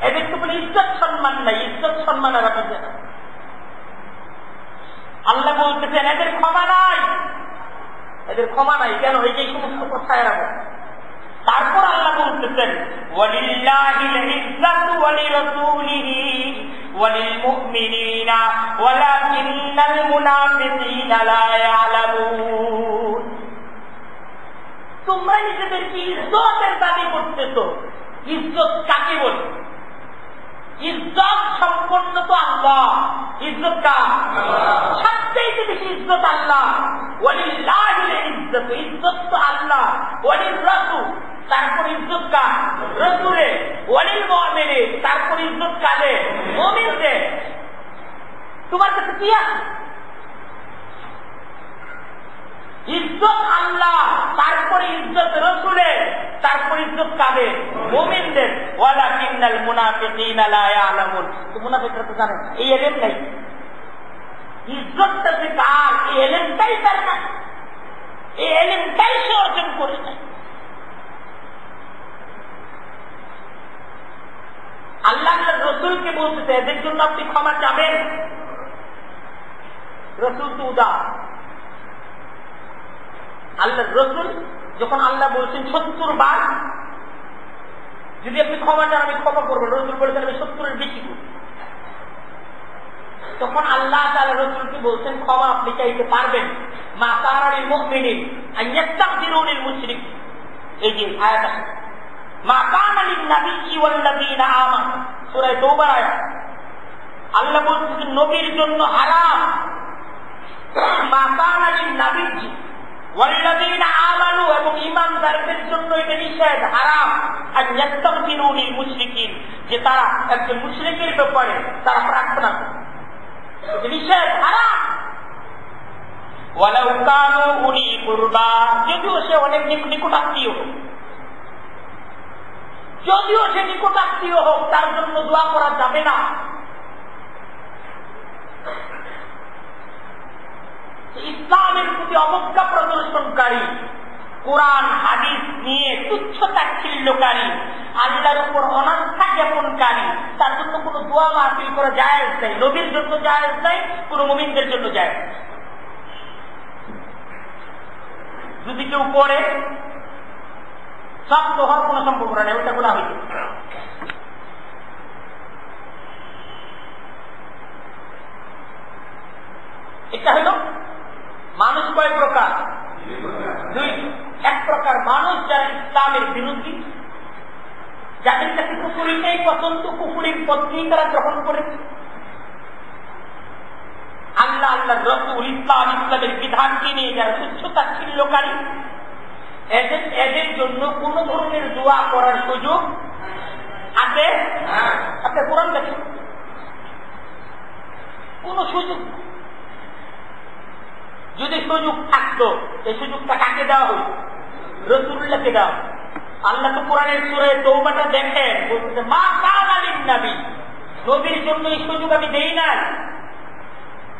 [SPEAKER 1] এদের তো কোনো ইজ্জত সম্মান নাই, ইজ্জত সম্মান আর আপনাদের না। আল্লাহ বলতেছেন এদের ক্ষমা নাই, এদের ক্ষমা নাই। কেন? এই যে সমস্ত কথা এরা বলে। তারপর আল্লাহ বলতেছেন ওয়ালিল্লাহিল ইজ্জাতু ওয়ালিরাসূলিহি ওয়ালিলমুমিনিনা ওয়ালাকিন্নাল মুনাফিকিনা লা ইয়ালামুন। তোমরা নিজেদেরকে ইজ্জতের দাবি করতেছো, ইজ্জত কাকে বলে? ইজ্জত সম্পন্ন তো আল্লাহ, ইজ্জত কার? সবচেয়ে বেশি ইজ্জত আল্লাহ। ওয়ালিল্লাহিল ইজ্জাতু, ইজ্জত তো আল্লাহ, ওয়ালির রাসূল, তারপর ইজ্জত কার? রাসূলের, ওয়ালিল মুমিনিন, তারপর ইজ্জত কাদের? মুমিনদের। তোমার কাছে কি আছে? ইজ্জত আল্লাহ, তারপরে ইজ্জত রাসূলের, তারপর ইজ্জত কাদের? মুমিনদের। ওয়ালাকিন্নাল মুনাফিকিনা লা ইয়ালামুন। তো মুনাফিকরা তো জানে না, এই ইলম নাই, ইজ্জতটা যে কার এই ইলমটাই তার না, এই ইলমটাই সে অর্জন করে নাই। আল্লাহ রাসূলকে বলতেছে এদের জন্য আপনি ক্ষমা চাবেন। রাসূল তো উদার। আল্লাহ রাসূল যখন আল্লাহ বলছেন 70 বার যদি আপনি ক্ষমা চান আমি ক্ষমা করবো, রাসূল বলেছেন আমি 70-এর বেশি করব, তখন আল্লাহ তাআলা রাসূলকে বলছেন ক্ষমা আপনি চাইতে পারবেন। মা কানা লিল মুমিনিন আন ইস্তাগফিরু লিল মুশরিকিন, এই যে আয়াত আছে, মা কানা লিন নাবিয়্যি ওয়াল লাযীনা আমানু, সূরা তাওবার আয়াত। আল্লাহ বলছেন নবীর জন্য হারাম, মা কানা লিন নাবিয়্যি ওয়াল লাযীনা আমানু, এবং ঈমানদারদের জন্য এটা নিষেধ, হারাম, আন ইস্তাগফিরু লিল মুশরিকিন, যে তারা একজন মুশরিকের ব্যাপারে তারা প্রার্থনা করে, এটা নিষেধ, হারাম। ওয়ালাউ কানু উলি কুরবা, যদিও সে অনেক নিকটাত্মীয় হোক, যদিও সে নিকটাত্মীয় হোক, তার জন্য দোয়া করা যাবে না। ইসলামের প্রতি অবজ্ঞা প্রদর্শনকারী, কোরআন হাদিস নিয়ে তুচ্ছ তাচ্ছিল্যকারী, আল্লাহর উপর অনাস্থা জ্ঞাপনকারী, তার জন্য কোনো দোয়া মাহফিল করা জায়েজ নাই, নবীর জন্য জায়েজ নাই, কোন মুমিনদের জন্য জায়েজ। যদি কেউ করে সব তো হওয়ার কোন সম্ভাবনা নেই, ওটা গুনাহ হইবে। এটা হলো মানুষ কয় প্রকার? দুই। এক প্রকার মানুষ যারা ইসলামের বিরোধী, যাদের কাছে কুফরিটাই পছন্দ, কুফরির পথেই তারা গ্রহণ করেছে। আল্লাহ আল্লাহ রাসূল ইসলাম, ইসলামের বিধানকে নিয়ে যারা তুচ্ছ তাচ্ছিল্যকারী, এদের জন্য কোন ধরনের দোয়া করার সুযোগ আছে? আপনি কোরআন দেখেন, কোন সুযোগ। যদি সুযোগ থাকতো, এই সুযোগটা কাকে দেওয়া হইত? রাসূলুল্লাহকে দেওয়া। আল্লাহ তো কোরআনের সূরা তাওবাটা দেখেন, বলতেছে মা কানা লিন নবী, নবীর জন্য এই সুযোগ আমি দেই না।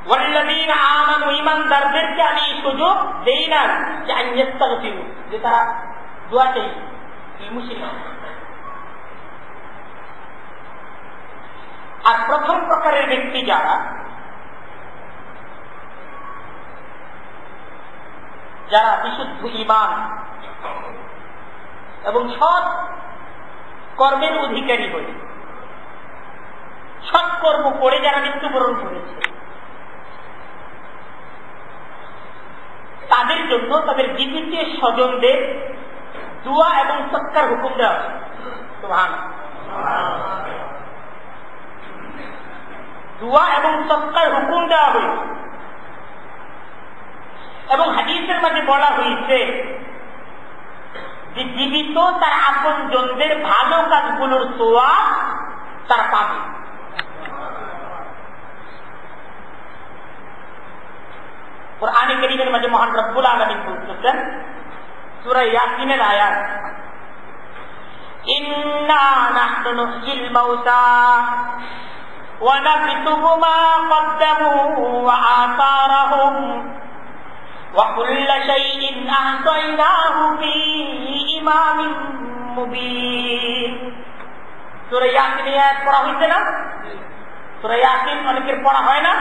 [SPEAKER 1] ওয়াল্লাযীনা আমানু, ঈমানদারদেরকে আমি এই সুযোগ দেই না যে আন ইস্তাগফিরু, যে তারা দোয়া চাই মুশরিক। আর প্রথম প্রকারের ব্যক্তি যারা বিশুদ্ধ ঈমান এবং সৎ কর্মের অধিকারী হই, সৎকর্ম করে যারা মৃত্যুবরণ করেছে তাদের জন্য তাদের জীবিত স্বজনদের দোয়া এবং সৎকার হুকুম দেওয়া হয়। দোয়া এবং সৎকার হুকুম দেওয়া হয়েছে এবং হাদিসের মাঝে বলা হয়েছে যে জীবিত তার আপনজনদের ভালো কাজগুলোর দোয়া তার পাবে। কুরআনে কারীমের মাঝে মহান রব্বুল আলামিন বলতেছেন সূরা ইয়াসিনের আয়াত, ইন্না নাহনু নুহয়িল মাউতা ওয়া নাকতুবু মা কদ্দামু ওয়া আসারহুম ওয়া কুল্লা শাইইন আহসাইনাহু ফি ইমামিন মুবিন। সূরা ইয়াসিনের আয়াত পড়া হয়েছে না? সূরা ইয়াসিন অনেকের পড়া হয় না?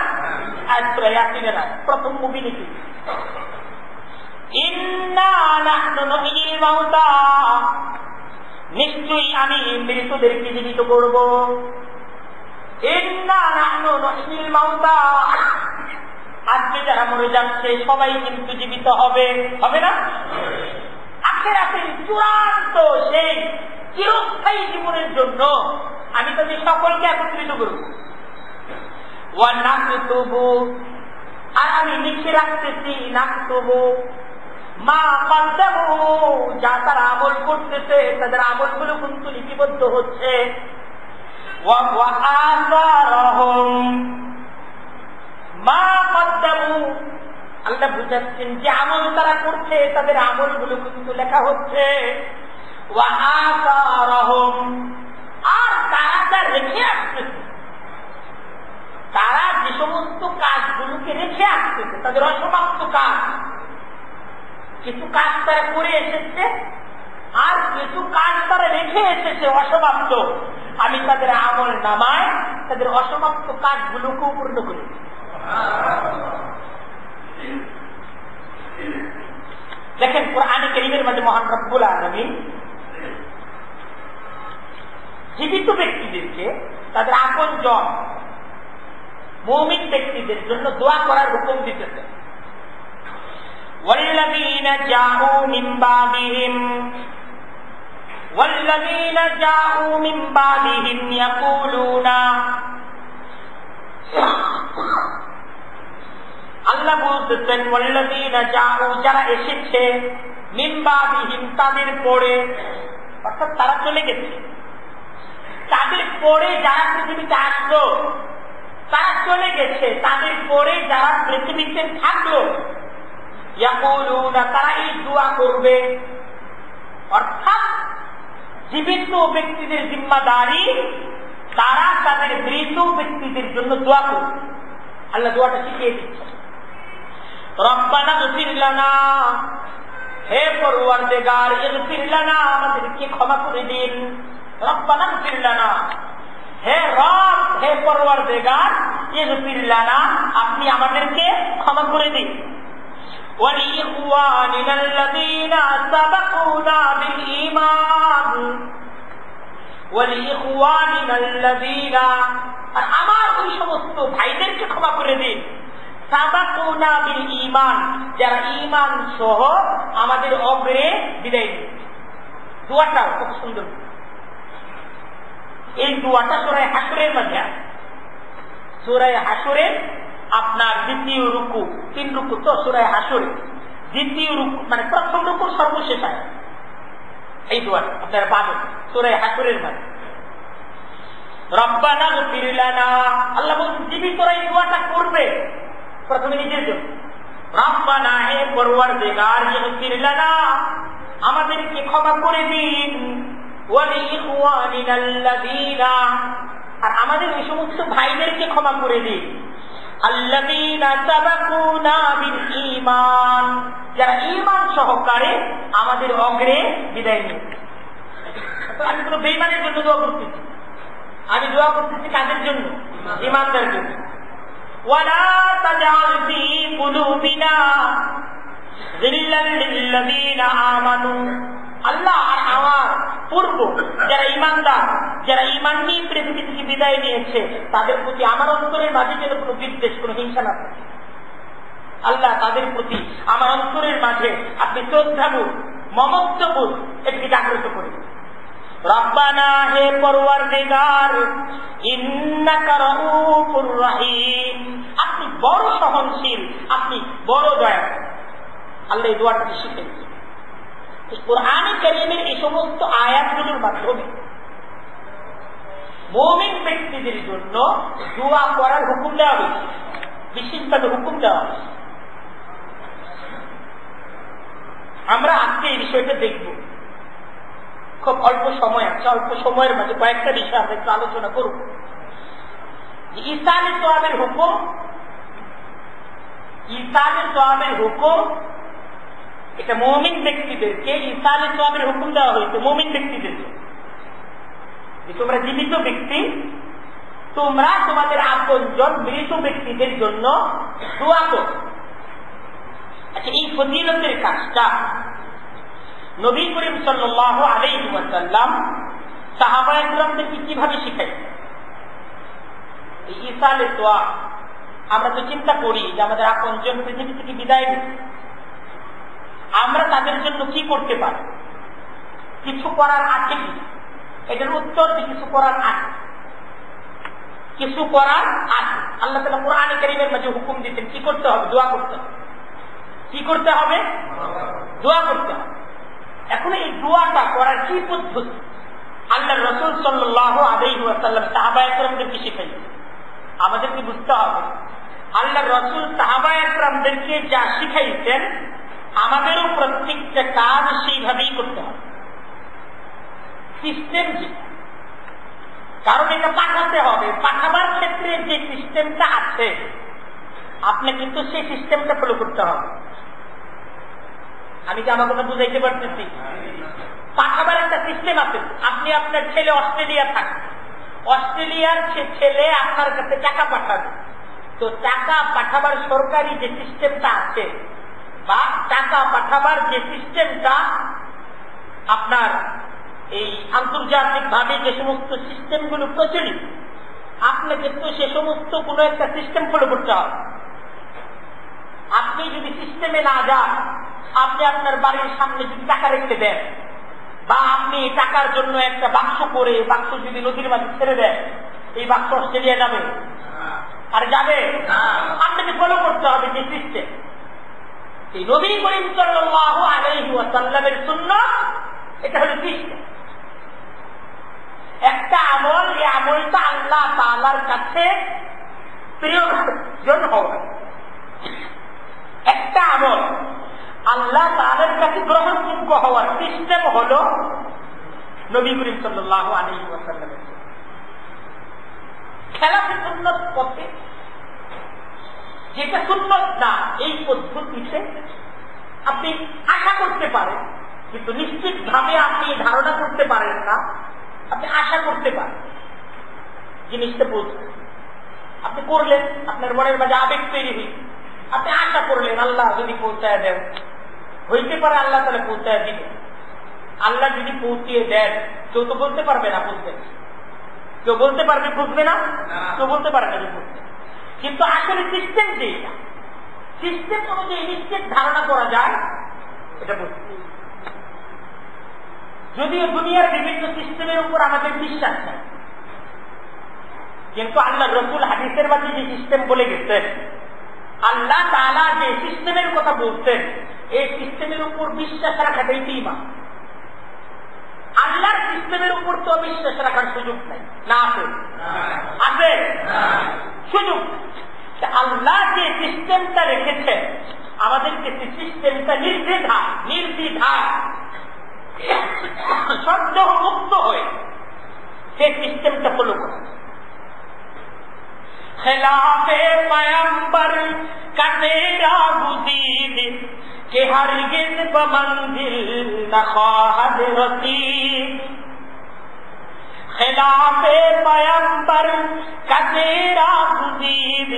[SPEAKER 1] আর সূরা ইয়াসিনের আয়াত প্রথম মুবিনে কি, ইন্না নাহনু নুহয়িল মাউতা, নিশ্চয়ই আমি মৃতদেরকে জীবিত করব। ইন্না নাহনু নুহয়িল মাউতা, আজকে যারা মরে যাচ্ছে সবাই কিন্তু জীবিত হবে, হবে না? আখিরাতের চূড়ান্ত সেই চিরস্থায়ী জীবনের জন্য আমি তাদের সকলকে একত্রিত করব। ওয়া নাকতুবু, আর আমি লিখে রাখতেছি, নাকতুবু মা কদ্দামু, যা তারা আমল করতেছে তাদের আমলগুলো কিন্তু লিপিবদ্ধ হচ্ছে। ওয়া আসারহুম মা কদ্দামু, আল্লাহ বুঝাচ্ছেন যে আমল তারা করছে তাদের আমলগুলো কিন্তু লেখা হচ্ছে। ওয়া আসারহুম, আর তারা যা রেখে আসতেছে, তারা যে সমস্ত কাজগুলোকে রেখে আসতেছে তাদের অসমাপ্ত কাজ, কিছু কাজ তারা করে এসেছে আর কিছু কাজ তারা রেখে এসেছে অসমাপ্ত, আমি তাদের আমল নামায় তাদের অসমাপ্ত কাজগুলোকেও পূর্ণ করি। দেখেন কুরআনে কারীমের মধ্যে মহান রব্বুল আলামিন জীবিত ব্যক্তিদেরকে তাদের আপনজন মুমিন ব্যক্তিদের জন্য দোয়া করার হুকুম দিতেছে। ওয়াল্লাযীনা জাউ মিন বাদিহিম ইয়াকুলুনা, আল্লাহ বলতেছেন ওয়াল্লাযীনা জাউ, যারা এসেছে, মিন বাদিহিম তাদের পরে, অর্থাৎ তারা চলে গেছে, তাদের পরে যারা পৃথিবীতে আসলো, তারা চলে গেছে, তাদের পরে যারা পৃথিবীতে থাকলো, ইয়াকুলুনা, তারা এই দোয়া করবে। অর্থাৎ জীবিত ব্যক্তিদের জিম্মাদারি, তারা তাদের মৃত ব্যক্তিদের জন্য দোয়া করবে। আল্লাহ দোয়াটা শিখিয়ে দিচ্ছে, রব্বানা ইগফির লানা, হে পরওয়ারদিগার, ইগফির লানা, আমাদেরকে ক্ষমা করে দিন। রব্বানা ইগফির লানা, হে রব, হে পরওয়ারদিগার, ইগফির লানা, আপনি আমাদেরকে ক্ষমা করে দিন। ওয়ালিইখওয়ানিনা আল্লাযীনা সাবাকুনা বিল ঈমান, ওয়ালিইখওয়ানিনা আল্লাযীনা, আর আমার ওই সমস্ত ভাইদেরকে ক্ষমা করে দিন, সাবাকুনা বিল ঈমান, যারা ঈমান সহ আমাদের অগ্রে বিদায় দিন। দোয়াটা খুব সুন্দর। এই দোয়াটা সূরা হাশরের মধ্যে, সূরা হাশরের আপনার দ্বিতীয় রুকু, 3 রুকু তো সূরা হাশরে, দ্বিতীয় রুকু মানে প্রথম রুকু সর্বশেষ আয়াত, এই দোয়াটা আপনারা পাবেন সূরা হাশরের মধ্যে। রব্বানা ইগফির লানা, আল্লাহ বলেন জীবিতরা এই দোয়াটা করবে প্রথমে নিজের জন্য। রব্বানা, হে পরওয়ারদিগার, ইগফির লানা, আমাদেরকে ক্ষমা করে দিন। ওয়ালিইখওয়ানিনা আল্লাযীনা, আর আমাদের ওই সমস্ত ভাইদেরকে ক্ষমা করে দিন, আল্লাযীনা সাবাকুনা বিল ঈমান, যারা ঈমান সহকারে আমাদের অগ্রে বিদায় নিয়েছে। আমি কোনো বেঈমানের জন্য দোয়া করতেছি, আমি দোয়া করতেছি কাদের জন্য? ঈমানদার জন্য। ওয়ালা তাজআল ফি কুলুবিনা গিল্লাল লিল্লাযীনা আমানু, আল্লাহ আর আমার পূর্ব যারা ইমানদার, যারা ইমান নিয়ে পৃথিবী থেকে বিদায় নিয়েছে, তাদের প্রতি আমার অন্তরের মাঝে যেন কোনো বিদ্বেষ, কোনো হিংসা না থাকে। আল্লাহ তাদের প্রতি আমার অন্তরের মাঝে আপনি শ্রদ্ধাবোধ, মমত্ববোধ এটিকে জাগ্রত করে দেন। রব্বানা, হে পরওয়ারদিগার, ইন্নাকা রাউফুর রহিম, আপনি বড় সহনশীল, আপনি বড় দয়া। আল্লাহ এই দোয়াটা শিখেছেন কোরআনে কারীমের এই সমস্ত আয়াতগুলোর মাধ্যমে। মুমিন ব্যক্তিদের জন্য দোয়া করার হুকুম দেওয়া হয়েছে, বিশেষভাবে হুকুম দেওয়া হয়েছে। আমরা আজকে এই বিষয়টা দেখব, খুব অল্প সময় আছে, অল্প সময়ের মাঝে কয়েকটা বিষয় আমরা একটু আলোচনা করব। ইসালে সোয়াবের হুকুম, ইসালে সোয়াবের হুকুম, এটা মুমিন ব্যক্তিদেরকে ইসালে সোয়াবের হুকুম দেওয়া হয়েছে। মুমিন ব্যক্তিদেরকে, তোমরা জীবিত ব্যক্তি, তোমরা তোমাদের আপনজন মৃত ব্যক্তিদের জন্য দোয়া করো। আচ্ছা, এই ফজিলতের কাজটা নবী করিম সাল্লাল্লাহু আলাইহি ওয়াসাল্লাম সাহাবায়ে কেরামদেরকে কিভাবে শিখাইছেন? এই ইসালে দোয়া আমরা তো চিন্তা করি যে আমাদের আপনজন পৃথিবী থেকে বিদায় নিচ্ছে, আমরা তাদের জন্য কি করতে পারি? কিছু করার আছে কি? এটার উত্তর যে কিছু করার আছে, কিছু করার আছে। আল্লাহ তাআলা কোরআনে কারীমের মাঝে হুকুম দিতেন কি করতে হবে? দোয়া করতে হবে। কি করতে হবে? দোয়া করতে হবে। এখন এই দোয়াটা করার কি পদ্ধতি আল্লাহর রাসূল সাল্লাল্লাহু আলাইহি ওয়াসাল্লাম সাহাবায়ে কেরামদেরকে শিখাইছেন? আমাদেরকে বুঝতে হবে আল্লাহর রাসূল সাহাবায়ে কেরামদেরকে যা শিখাইছেন আমাদেরও প্রত্যেকটা কাজ সেইভাবেই করতে হবে। সিস্টেম যে, কারণ এটা পাঠাতে হবে, পাঠাবার ক্ষেত্রে যে সিস্টেমটা আছে আপনি কিন্তু সেই সিস্টেমটা ফলো করতে হবে। আমি কি আমার কথা বুঝাইতে পারতেছি? পাঠাবার একটা সিস্টেম আছে। আপনি আপনার ছেলে অস্ট্রেলিয়া থাকে, অস্ট্রেলিয়ার ছেলে আপনার কাছে টাকা পাঠাবে, তো টাকা পাঠাবার সরকারি যে সিস্টেমটা আছে বা টাকা পাঠাবার যে সিস্টেমটা আপনার এই আন্তর্জাতিক ভাবে যে সমস্ত সিস্টেমগুলো প্রচলিত, আপনাকে তো সে সমস্ত কোনো একটা সিস্টেম ফলো করতে হবে। আপনি যদি সিস্টেমে না যান, আপনি আপনার বাড়ির সামনে যদি টাকা রেখে দেন বা আপনি টাকার জন্য একটা বাক্স করে, বাক্স যদি নদীর মাঝে ছেড়ে দেন, এই বাক্স অস্ট্রেলিয়া যাবে? আর যাবে? আপনাকে ফলো করতে হবে যে সিস্টেম। এই নবী করিম সাল্লাল্লাহু আলাইহি ওয়াসাল্লামের সুন্নাহ, এটা হলো সিস্টেম। একটা আমল, এই আমলটা আল্লাহ তাআলার কাছে প্রিয়জন হওয়া। একটা আমল আল্লাহ তাআলার কাছে গ্রহণযোগ্য হওয়ার সিস্টেম হলো নবী করিম সাল্লাল্লাহু আলাইহি ওয়াসাল্লামের খেলাফে সুন্নাত পথে, যেটা সুন্নাত না এই পদ্ধতিতে আপনি আশা করতে পারেন, কিন্তু নিশ্চিত ভাবে আপনি ধারণা করতে পারেন না। আপনি আশা করতে পারেন জিনিসটা বুঝবেন, আপনি করলেন, আপনার মনের মাঝে আবেগ তৈরি হয়েছে, আপনি আশা করলেন আল্লাহ যদি পৌঁছায় দেন, হইতে পারে আল্লাহ তাহলে পৌঁছায় দিবেন। আল্লাহ যদি পৌঁছিয়ে দেন, কেউ তো বলতে পারবে না বুঝবেন, কেউ বলতে পারবে বুঝবে না, কেউ বলতে পারবে না বুঝবে। কিন্তু আসলে সিস্টেম যে এটা, সিস্টেম অনুযায়ী নিশ্চিত ধারণা করা যায়, এটা বুঝতে। যদিও দুনিয়ার বিভিন্ন সিস্টেমের উপর আমাদের বিশ্বাস নাই, কিন্তু আল্লাহ রাসূল হাদিসের মাঝে যে সিস্টেম বলে গেছেন, আল্লাহ তাআলা যে সিস্টেমের কথা বলছেন, এই সিস্টেমের উপর বিশ্বাস রাখাটাই তো ঈমান। আল্লাহর সিস্টেমের উপর তো বিশ্বাস রাখার সুযোগ নাই, না আছে? আছে সুযোগ। আল্লাহ যে সিস্টেমটা রেখেছেন আমাদেরকে, সেই সিস্টেমটা নির্দ্বিধায় সন্দেহ মুক্ত হয়ে সেই সিস্টেমটা ফলো করা। খিলাফে পয়গম্বর কা তেরা গুজিদ কে হরগিজ বমঞ্জিল না খাহাদ রসিদ। খিলাফে পয়গম্বর কা তেরা গুজিদ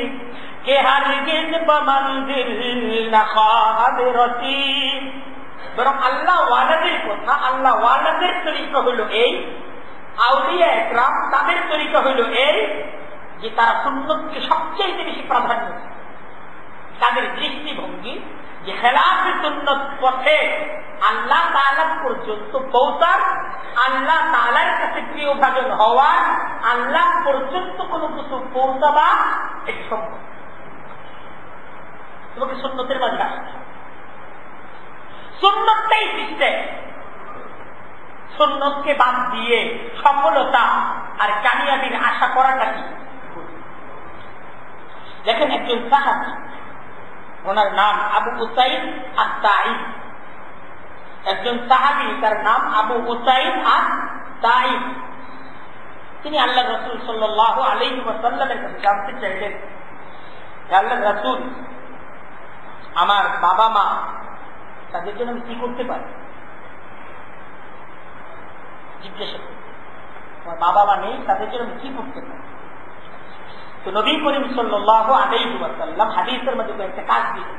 [SPEAKER 1] কে হরগিজ বমঞ্জিল না খাহাদ রসিদ। বরং আল্লাহ ওয়ালাদের কথা, আল্লাহ ওয়ালাদের তরিকা হইল এই, আউলিয়া একরাম তাদের তরিকা হইল এই যে তারা সুন্নতকে সবচেয়ে বেশি প্রাধান্য দেয়। তাদের দৃষ্টিভঙ্গি যে খেলাফে সুন্নত পথে আল্লাহ তাআলা পর্যন্ত পৌঁছার, আল্লাহ তাআলার কাছে প্রিয় ভাজন হওয়ার, আল্লাহ পর্যন্ত কোনো কিছু পৌঁছাবা এটি সম্ভব। তোমাকে সুন্নতের মাঝে আসতে হবে। সুন্নতটাই সিস্টেম। সুন্নতকে বাদ দিয়ে সফলতা আর কামিয়াবির আশা করাটা কি? দেখেন একজন সাহাবী, ওনার নাম আবু উসাইদ আত-তাঈ। একজন সাহাবী, তার নাম আবু উসাইদ আত-তাঈ। তিনি আল্লাহ রাসূল সাল্লাল্লাহু আলাইহি ওয়াসাল্লামের কাছে জানতে চাইলেন, আল্লাহ রাসূল, আমার বাবা মা তাদের জন্য আমি কি করতে পারি? জিজ্ঞাসা করি, আমার বাবা মা নেই, তাদের জন্য আমি কি করতে পারি? তো নবী করিম সাল্লাল্লাহু আলাইহি ওয়াসাল্লাম হাদিসের মধ্যে একটা কাজ দিলেন।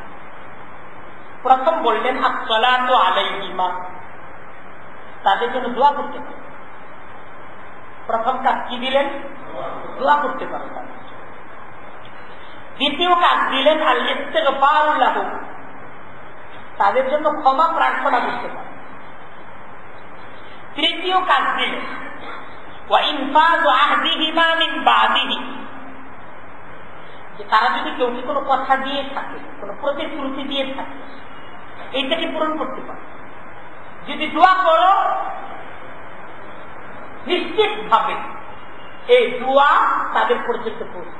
[SPEAKER 1] প্রথম বললেন আসসালাতু আলাইহিমা, তাদের জন্য দোয়া করতে পারে। প্রথম কাজ কি দিলেন? দোয়া করতে পারে। দ্বিতীয় কাজ দিলেন আল ইস্তিগফারু লাহু, তাদের জন্য ক্ষমা প্রার্থনা করতে পারে। তৃতীয় কাজ দিলেন ওয়া ইনফাযু আহদিহিমা মিন বাদিহি, যে তারা যদি কেউ কোনো কথা দিয়ে থাকে, কোনো প্রতিশ্রুতি দিয়ে থাকে, এইটাকে পূরণ করতে পারে। যদি দোয়া করো নিশ্চিত ভাবে এই দোয়া তাদের পর্যন্ত পৌঁছে।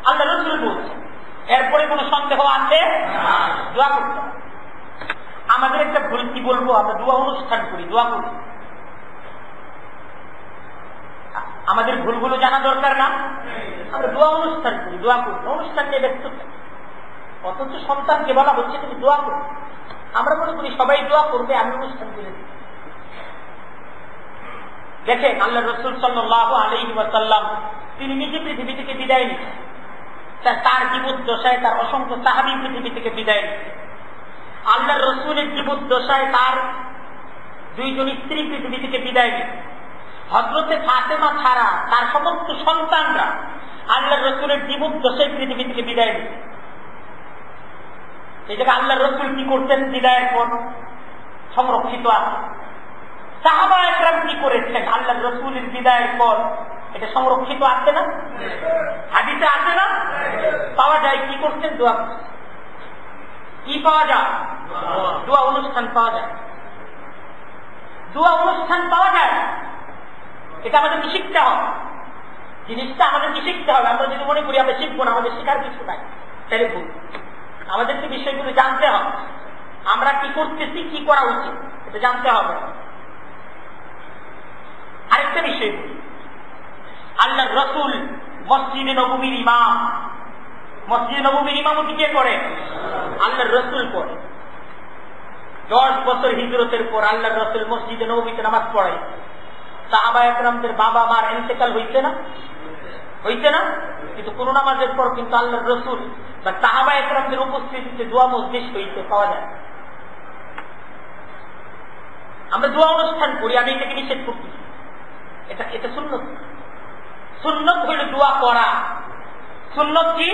[SPEAKER 1] আল্লাহ রাসূল বলছেন, এরপরে কোনো সন্দেহ আছে? দোয়া করতে হবে। আমাদের একটা ভুল কি বলবো, আমরা দোয়া অনুষ্ঠান করি, দোয়া করি। আমাদের ভুলগুলো জানা দরকার না? আমরা দোয়া অনুষ্ঠান করি, দোয়া করি, অনুষ্ঠান নিয়ে ব্যস্ত থাকি। অথচ সন্তানকে বলা হচ্ছে তুমি দোয়া করো। আমরা মনে করি সবাই দোয়া করবে, আমি অনুষ্ঠান করে দিই। দেখেন আল্লাহ রাসূল সাল্লাল্লাহু আলাইহি ওয়াসাল্লাম তিনি নিজে পৃথিবী থেকে বিদায় নিচ্ছেন। তার জীবদ্দশায় তার অসংখ্য সাহাবী পৃথিবী থেকে বিদায় নিচ্ছেন। আল্লাহ রাসূলের জীবদ্দশায় তার দুইজন স্ত্রী পৃথিবী থেকে বিদায় নিচ্ছেন। হযরতে ফাতেমা ছাড়া তার সমস্ত সন্তানরা আল্লাহ রাসূলের জীবদ্দশায় পৃথিবী থেকে বিদায় নিচ্ছেন। এই জায়গায় আল্লাহ রাসূল কি করতেন? বিদায়ের পর সংরক্ষিত আছে। সাহাবা একরাম কি করেছেন? আল্লাহ রাসূলের বিদায়ের পর এটা সংরক্ষিত আছে না? হাদিসে আছে না? পাওয়া যায়। কি করছেন? দোয়া। কি পাওয়া যায়? দোয়া অনুষ্ঠান পাওয়া যায়। দোয়া অনুষ্ঠান পাওয়া যায়। এটা আমাদেরকে শিখতে হবে। জিনিসটা আমাদেরকে শিখতে হবে। আমরা যদি মনে করি আমরা শিখবো না, আমাদের শেখার কিছু নাই, তাহলে ভুল। আমাদেরকে বিষয়গুলো জানতে হবে। আমরা কি করতেছি, কি করা উচিত, এটা জানতে হবে। আরেকটা বিষয় বলি, আল্লাহ রাসূল মসজিদে নববীর ইমাম। মসজিদে নববীর ইমামতি কে করে? আল্লাহ রাসূল করে। 10 বছর হিজরতের পর আল্লাহ রাসূল মসজিদে নববীতে নামাজ পড়ায়। সাহাবা একরামদের বাবা মার ইন্তেকাল হইছে না? হইছে না? কিন্তু কোন নামাজের পর কিন্তু আল্লাহ রাসূল বা সাহাবা একরামদের উপস্থিতিতে দোয়া মজলিস হইতে পাওয়া যায়। আমরা দোয়া অনুষ্ঠান করি, আমি এটাকে নিষেধ করতেছি। এটা সুন্নত। সুন্নত হইল দোয়া করা। সুন্নত কি?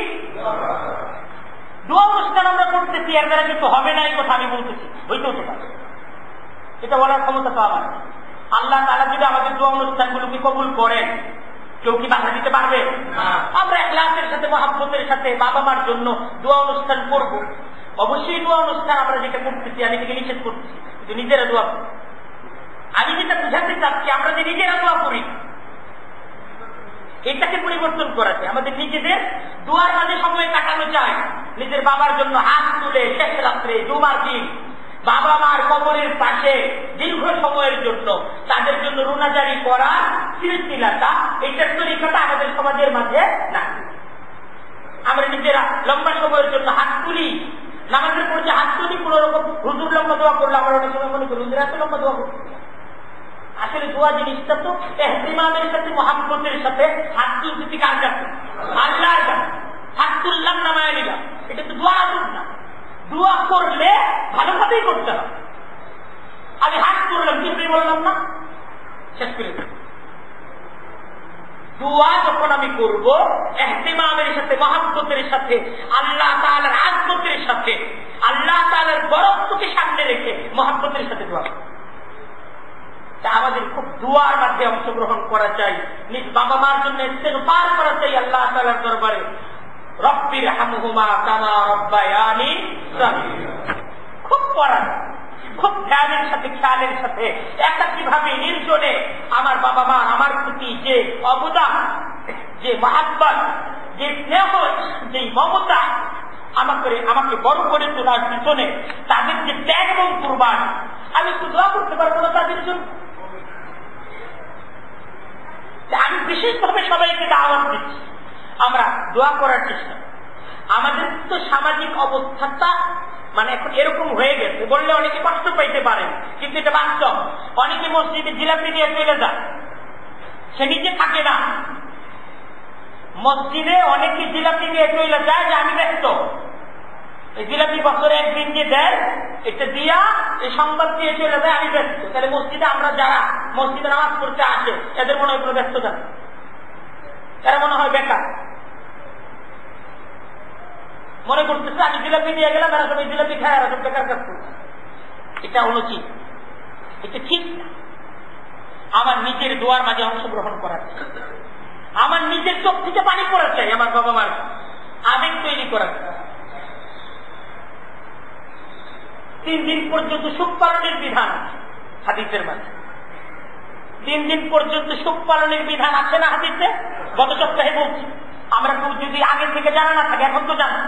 [SPEAKER 1] দোয়া অনুষ্ঠান আমরা করতেছি, এর দ্বারা কিন্তু হবে না এই কথা আমি বলতেছি। হইতেও তো পারে, এটা বলার ক্ষমতা তো আমার। আল্লাহ তাআলা যদি আমাদের দোয়া অনুষ্ঠানগুলোকে কবুল করেন, কেউ কি বাধা দিতে পারবে? আমরা ইখলাসের সাথে, মহব্বতের সাথে বাবা মার জন্য দোয়া অনুষ্ঠান করব। অবশ্যই দোয়া অনুষ্ঠান আমরা যেটা করতেছি, আমি এটাকে নিষেধ করতেছি, কিন্তু নিজেরা দোয়া করি। আমি যেটা বুঝাতে চাচ্ছি, আমরা যে নিজেরা দোয়া করি, এটাকে পরিবর্তন করাতে আমাদের নিজেদের দোয়ার মাঝে সময় কাটানো চাই। নিজের বাবার জন্য হাত তুলে শেষ রাত্রে জুমার দিন বাবা মার কবরের পাশে দীর্ঘ সময়ের জন্য তাদের জন্য রুনাজারি করার সিলসিলাটা, এইটার তরিকাটা আমাদের সমাজের মাঝে না। আমরা নিজেরা লম্বা সময়ের জন্য হাত তুলি, নামাজের পর যে হাত তুলি, কোন রকম হুজুর লম্বা দোয়া করলে আমরা অনেক সময় মনে করি হুজুর এত লম্বা দোয়া করতে। আসলে দোয়া জিনিসটা তো ইহতিমামের সাথে, মুহাব্বতের সাথে হাত তুলতে কার কাছে? আল্লাহর কাছে। হাত তুললাম, নামায় নিলাম, এটা তো দোয়া আদব না। দোয়া করলে ভালোভাবেই করতে হবে। আমি হাত করলাম, কিছুই বললাম না, শেষ করে দেব। দোয়া যখন আমি করব ইহতিমামের সাথে, মহব্বতের সাথে, আল্লাহ তাআলার আযমতের সাথে, আল্লাহ তাআলার বরকতকে সামনে রেখে মহব্বতের সাথে দোয়া করব। তা আমাদের খুব দোয়ার মধ্যে অংশগ্রহণ করা চাই, নিজ বাবা মার জন্য ইস্তেগফার করা চাই আল্লাহ তাআলার দরবারে। রব্বির হামহুমা কামা রব্বায়ানি সগীরা। খুব পড়া, খুব ধ্যানের সাথে, খেয়ালের সাথে, একাকীভাবে নির্জনে আমার বাবা মা আমার প্রতি যে অবদান, যে মহাব্বত, যে স্নেহ, যে মমতা আমাকে বড় করে তোলার পিছনে তাদের যে ত্যাগ এবং কুরবান, আমি একটু দোয়া করতে পারবো না তাদের জন্য? আমি বিশেষভাবে সবাইকে দাওয়াত দিচ্ছি, আমরা দোয়া করার চেষ্টা। আমাদের তো সামাজিক অবস্থাটা মানে এখন এরকম হয়ে গেছে, বললে অনেকে কষ্ট পাইতে পারেন, কিন্তু এটা বাস্তব। অনেকে মসজিদে জিলাপি দিয়ে চলে যায়, সে নিজে থাকে না। মসজিদে অনেকে জিলাপি দিয়ে চলে যায় যে আমি ব্যস্ত। এই জিলাপি বছরে একদিন যে দেয়, এটা দিয়া এই সংবাদ দিয়ে চলে যায় আমি ব্যস্ত। তাহলে মসজিদে আমরা যারা মসজিদে নামাজ পড়তে আসে এদের মনে হয় কোনো ব্যস্ততা, তারা মনে হয় বেকার, মনে করতেছে আমি জিলাপি দিয়ে গেলাম, এরা সবাই জিলাপি খায়, এরা সব বেকার কাজ করছে। এটা অনুচিত, এটা ঠিক না। আমার নিজের দোয়ার মাঝে অংশগ্রহণ করা চাই, আমার নিজের চোখ থেকে পানি পড়া চাই, আমার বাবা মার আবেগ তৈরি করা চাই। 3 দিন পর্যন্ত সুখ পালনের বিধান হাদিসের মাঝে, 3 দিন পর্যন্ত সুখ পালনের বিধান আছে না হাদিসে? গত সপ্তাহে বলছি, আমরা যদি আগে থেকে জানা না থাকে, এখন তো জানা।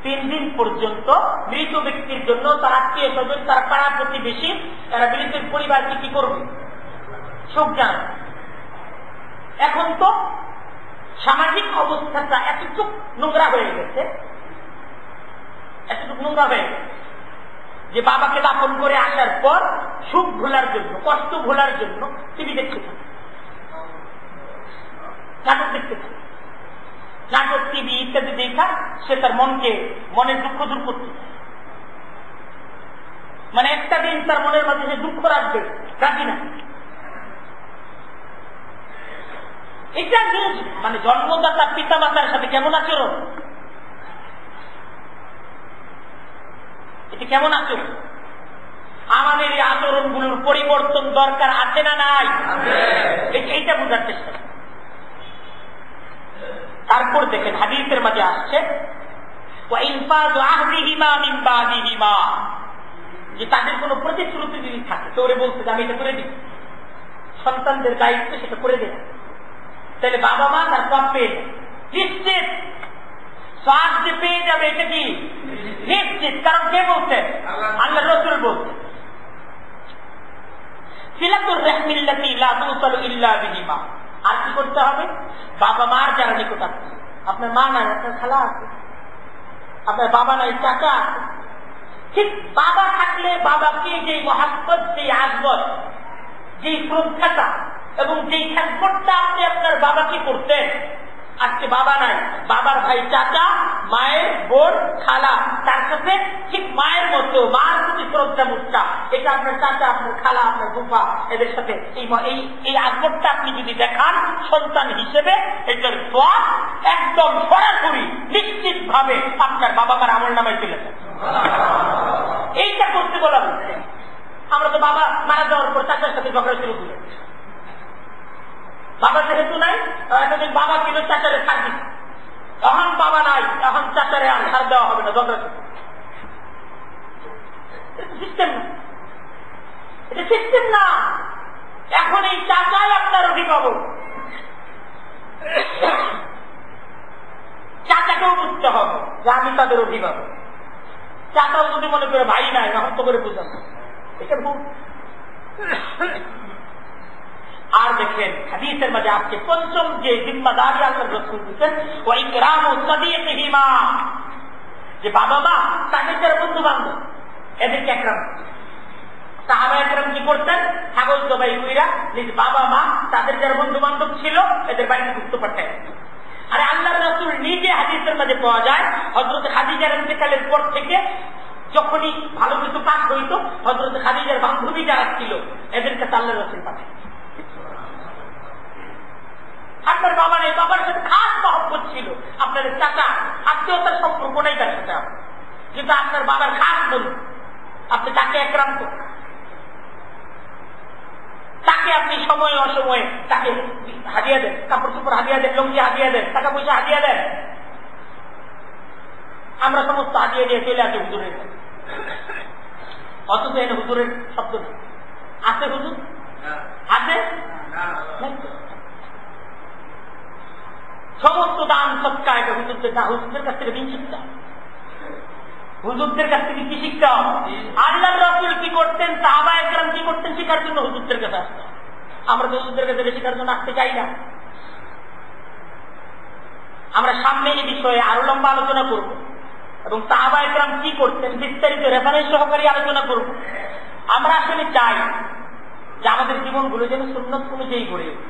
[SPEAKER 1] 3 দিন পর্যন্ত মৃত ব্যক্তির জন্য তার আত্মীয় স্বজন, তার পাড়া প্রতিবেশী, তারা মৃতের পরিবারকে কি করবে? সুখ জানা। এখন তো সামাজিক অবস্থাটা এতটুক নোংরা হয়ে গেছে, এতটুক নোংরা হয়ে গেছে যে বাবাকে দাফন করে আসার পর সুখ ভোলার জন্য, কষ্ট ভোলার জন্য টিভি দেখতে থাকে, নাটক দেখতে থাকে, নাটক, টিভি ইত্যাদি দেখা সে তার মনের দুঃখ দূর করতে, মানে একটা দিন তার মনের মাঝে যে দুঃখ রাখবে রাখি না। এটা মানে জন্মদাতা পিতা মাতার সাথে কেমন আচরণ, এটা কেমন আচরণ? আমাদের এই আচরণগুলোর পরিবর্তন দরকার আছে না নাই? এইটা বোঝার চেষ্টা। তারপর দেখেন হাদিসের মাঝে আসছে যে তাদের কোন প্রতিশ্রুতি যদি থাকে, তো ওরে বলছে যে আমি এটা করে দিই, সন্তানদের দায়িত্ব সেটা করে দেয়, তাহলে বাবা মা তার সব পেয়ে নিশ্চিত, সব যে পেয়ে যাবে এটা কি নিশ্চিত। কারণ কে বলছে? আল্লাহ রাসূল বলছে সিলাতুর রাহমিল্লাতি লা তুসালু ইল্লা বিহিমা। আর কি করতে হবে? বাবা মার যারা নিকট আছে, আপনার মা নাই, আপনার খালা আছে, আপনার বাবা নাই, চাচা আছে, ঠিক বাবা থাকলে বাবাকে যেই মহাব্বত, যেই আযমত, যেই শ্রদ্ধাটা এবং যেই খেদমতটা আপনি আপনার বাবাকে করতেন, আজকে বাবা নাই, বাবার ভাই চাচা, মায়ের বোন, খালা, তার সাথে ঠিক মায়ের মতো মার প্রতি শ্রদ্ধা মুক্তা, এটা আপনার চাচা, আপনার খালা, আপনার ফুফা, এদের সাথে এই আদবটা আপনি যদি দেখান সন্তান হিসেবে, এটার সওয়াব একদম সরাসরি নিশ্চিত ভাবে আপনার বাবা মার আমল নামায় চলে যায়। এইটা করতে বলা হচ্ছে। আমরা তো বাবা মারা যাওয়ার পর চাচার সাথে ঝগড়া শুরু করি, বাবা যেহেতু নাই, এতদিন বাবা ছিল চাচারে ছাড় দিত, এখন বাবা নাই, এখন চাচারে আর ছাড় দেওয়া হবে না, ঝগড়া সিস্টেম না, এটা সিস্টেম না। এখন এই চাচাই আপনার অভিভাবক, চাচাকেও বুঝতে হবে যে আমি তাদের অভিভাবক। চাচাও যদি মনে করে ভাই নাই, এখন তো করে বুঝাবো, এটা ভুল। আর দেখেন হাদিসের মাঝে আজকে পঞ্চম যে জিম্মাদারি আল্লাহ রাসূল দিতেন, ওয়া ইকরামু সাদিয়তিহিমা, যে বাবা মা তাদের যারা বন্ধু বান্ধব এদেরকে একরাম। সাহাবায়ে কেরাম কি করতেন? ছাগল জবাই কইরা নিজ বাবা মা তাদের যারা বন্ধু বান্ধব ছিল এদের বাড়িতে ঘুরতে পারতেন। আরে আল্লাহর রাসূল নিজে হাদিসের মাঝে পাওয়া যায়, হযরত খাদিজার ইন্তেকালের পর থেকে
[SPEAKER 2] যখনই ভালো কিছু কাজ হইত হযরত খাদিজার বান্ধবী যারা ছিল এদেরকে আল্লাহর রাসূল পাঠায়। আপনার বাবা নেই, বাবার সাথে খাস মহব্বত ছিল, আপনার চাচা আত্মীয়তার সম্পর্কটাই তার সাথে, কিন্তু আপনার বাবার খাস বন্ধু, আপনি তাকে একরাম করেন, তাকে আপনি সময় অসময়ে তাকে হাদিয়া দেন, কাপড় চোপড় হাদিয়া দেন, লঙ্গি হাদিয়া দেন, টাকা পয়সা হাদিয়া দেন। আমরা সমস্ত হাদিয়া দিয়ে চলে আসি হুজুরের কাছে, অথচ এনে হুজুরের শব্দ নেই। আছে হুজুর? আছে? সমস্ত দান সৎকার এটা হুজুরদের না, হুজুরদের কাছ থেকে দিন শিখতে হবে। হুজুরদের কাছ থেকে কি শিখতে হবে? আল্লাহর রাসূল কি করতেন, সাহাবায়ে কেরাম কি করতেন শেখার জন্য হুজুরদের কাছে আসতে। আমরা তো হুজুরদের কাছে শেখার জন্য আসতে চাই না। আমরা সামনে এই বিষয়ে আরো লম্বা আলোচনা করব এবং সাহাবায়ে কেরাম কি করতেন বিস্তারিত রেফারেন্স সহকারে আলোচনা করব। আমরা আসলে চাই যে আমাদের জীবনগুলো যেন সুন্নাত অনুযায়ী গড়ে ওঠে।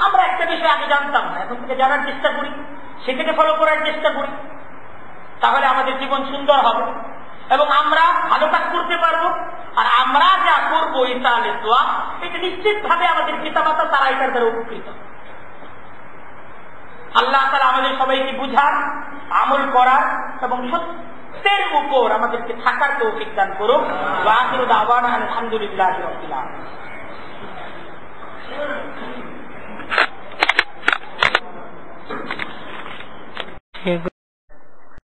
[SPEAKER 2] আমরা একটা বিষয় আগে জানতাম না, এখন থেকে জানার চেষ্টা করি, সেটাকে ফলো করার চেষ্টা করি, তাহলে আমাদের জীবন সুন্দর হবে এবং আমরা ভালো কাজ করতে পারবো। আর আমরা যা করবো ইসলামের দোয়া, এটা নিশ্চিত ভাবে আমাদের পিতামাতা তারা এটার দ্বারা উপকৃত। আল্লাহ তাআলা আমাদের সবাইকে বুঝার, আমল করার এবং সত্যের উপর আমাদেরকে থাকার তৌফিক দান করুন। ওয়া আখিরু দাওয়ানা আলহামদুলিল্লাহি রাব্বিল আলামিন।